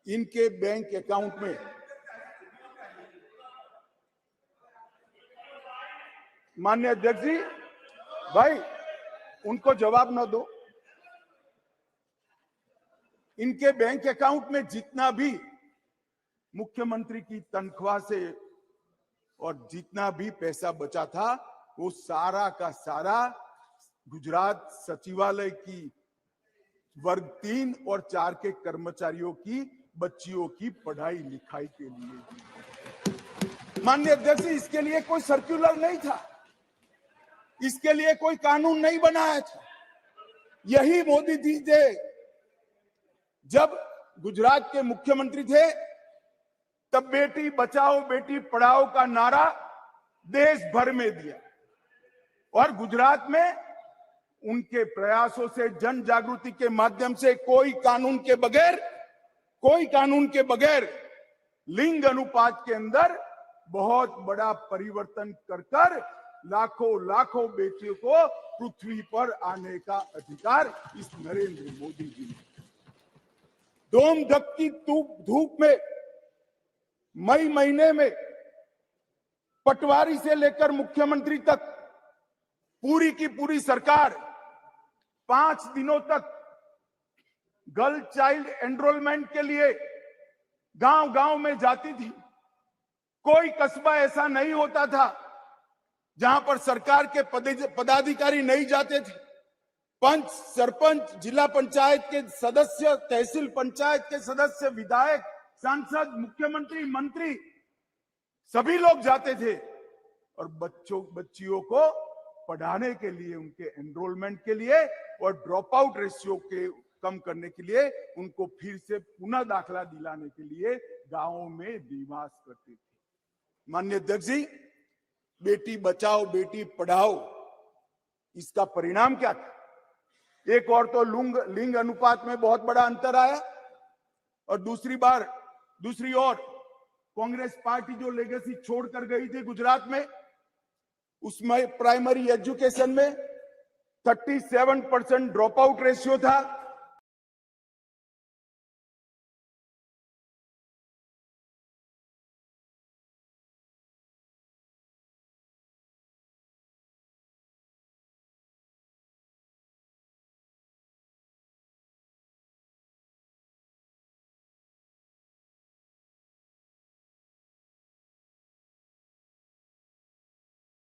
इनके बैंक अकाउंट में माननीय अध्यक्ष जी, भाई उनको जवाब न दो। इनके बैंक अकाउंट में जितना भी मुख्यमंत्री की तनख्वाह से और जितना भी पैसा बचा था वो सारा का सारा गुजरात सचिवालय की वर्ग 3 और 4 के कर्मचारियों की बच्चियों की पढ़ाई लिखाई के लिए। माननीय अध्यक्ष, इसके लिए कोई सर्कुलर नहीं था, इसके लिए कोई कानून नहीं बनाया था। यही मोदी जी थे जब गुजरात के मुख्यमंत्री थे तब बेटी बचाओ बेटी पढ़ाओ का नारा देश भर में दिया और गुजरात में उनके प्रयासों से जन जागृति के माध्यम से कोई कानून के बगैर लिंग अनुपात के अंदर बहुत बड़ा परिवर्तन कर लाखों बेटियों को पृथ्वी पर आने का अधिकार इस नरेंद्र मोदी जी ने। दोम धकती धूप में मई महीने में पटवारी से लेकर मुख्यमंत्री तक पूरी की पूरी सरकार 5 दिनों तक गर्ल चाइल्ड एनरोलमेंट के लिए गांव-गांव में जाती थी। कोई कस्बा ऐसा नहीं होता था जहां पर सरकार के पदाधिकारी नहीं जाते थे। पंच, सरपंच, जिला पंचायत के सदस्य, तहसील पंचायत के सदस्य, विधायक, सांसद, मुख्यमंत्री, मंत्री सभी लोग जाते थे और बच्चियों को पढ़ाने के लिए, उनके एनरोलमेंट के लिए और ड्रॉप आउट रेशियो के कम करने के लिए, उनको फिर से पुनः दाखला दिलाने के लिए गांवों में निवास करते थे। माननीय अध्यक्ष जी, बेटी बचाओ बेटी पढ़ाओ इसका परिणाम क्या था? एक और तो लिंग अनुपात में बहुत बड़ा अंतर आया और दूसरी ओर कांग्रेस पार्टी जो लेगेसी छोड़कर गई थी गुजरात में, उसमें प्राइमरी एजुकेशन में 37% ड्रॉप आउट रेशियो था।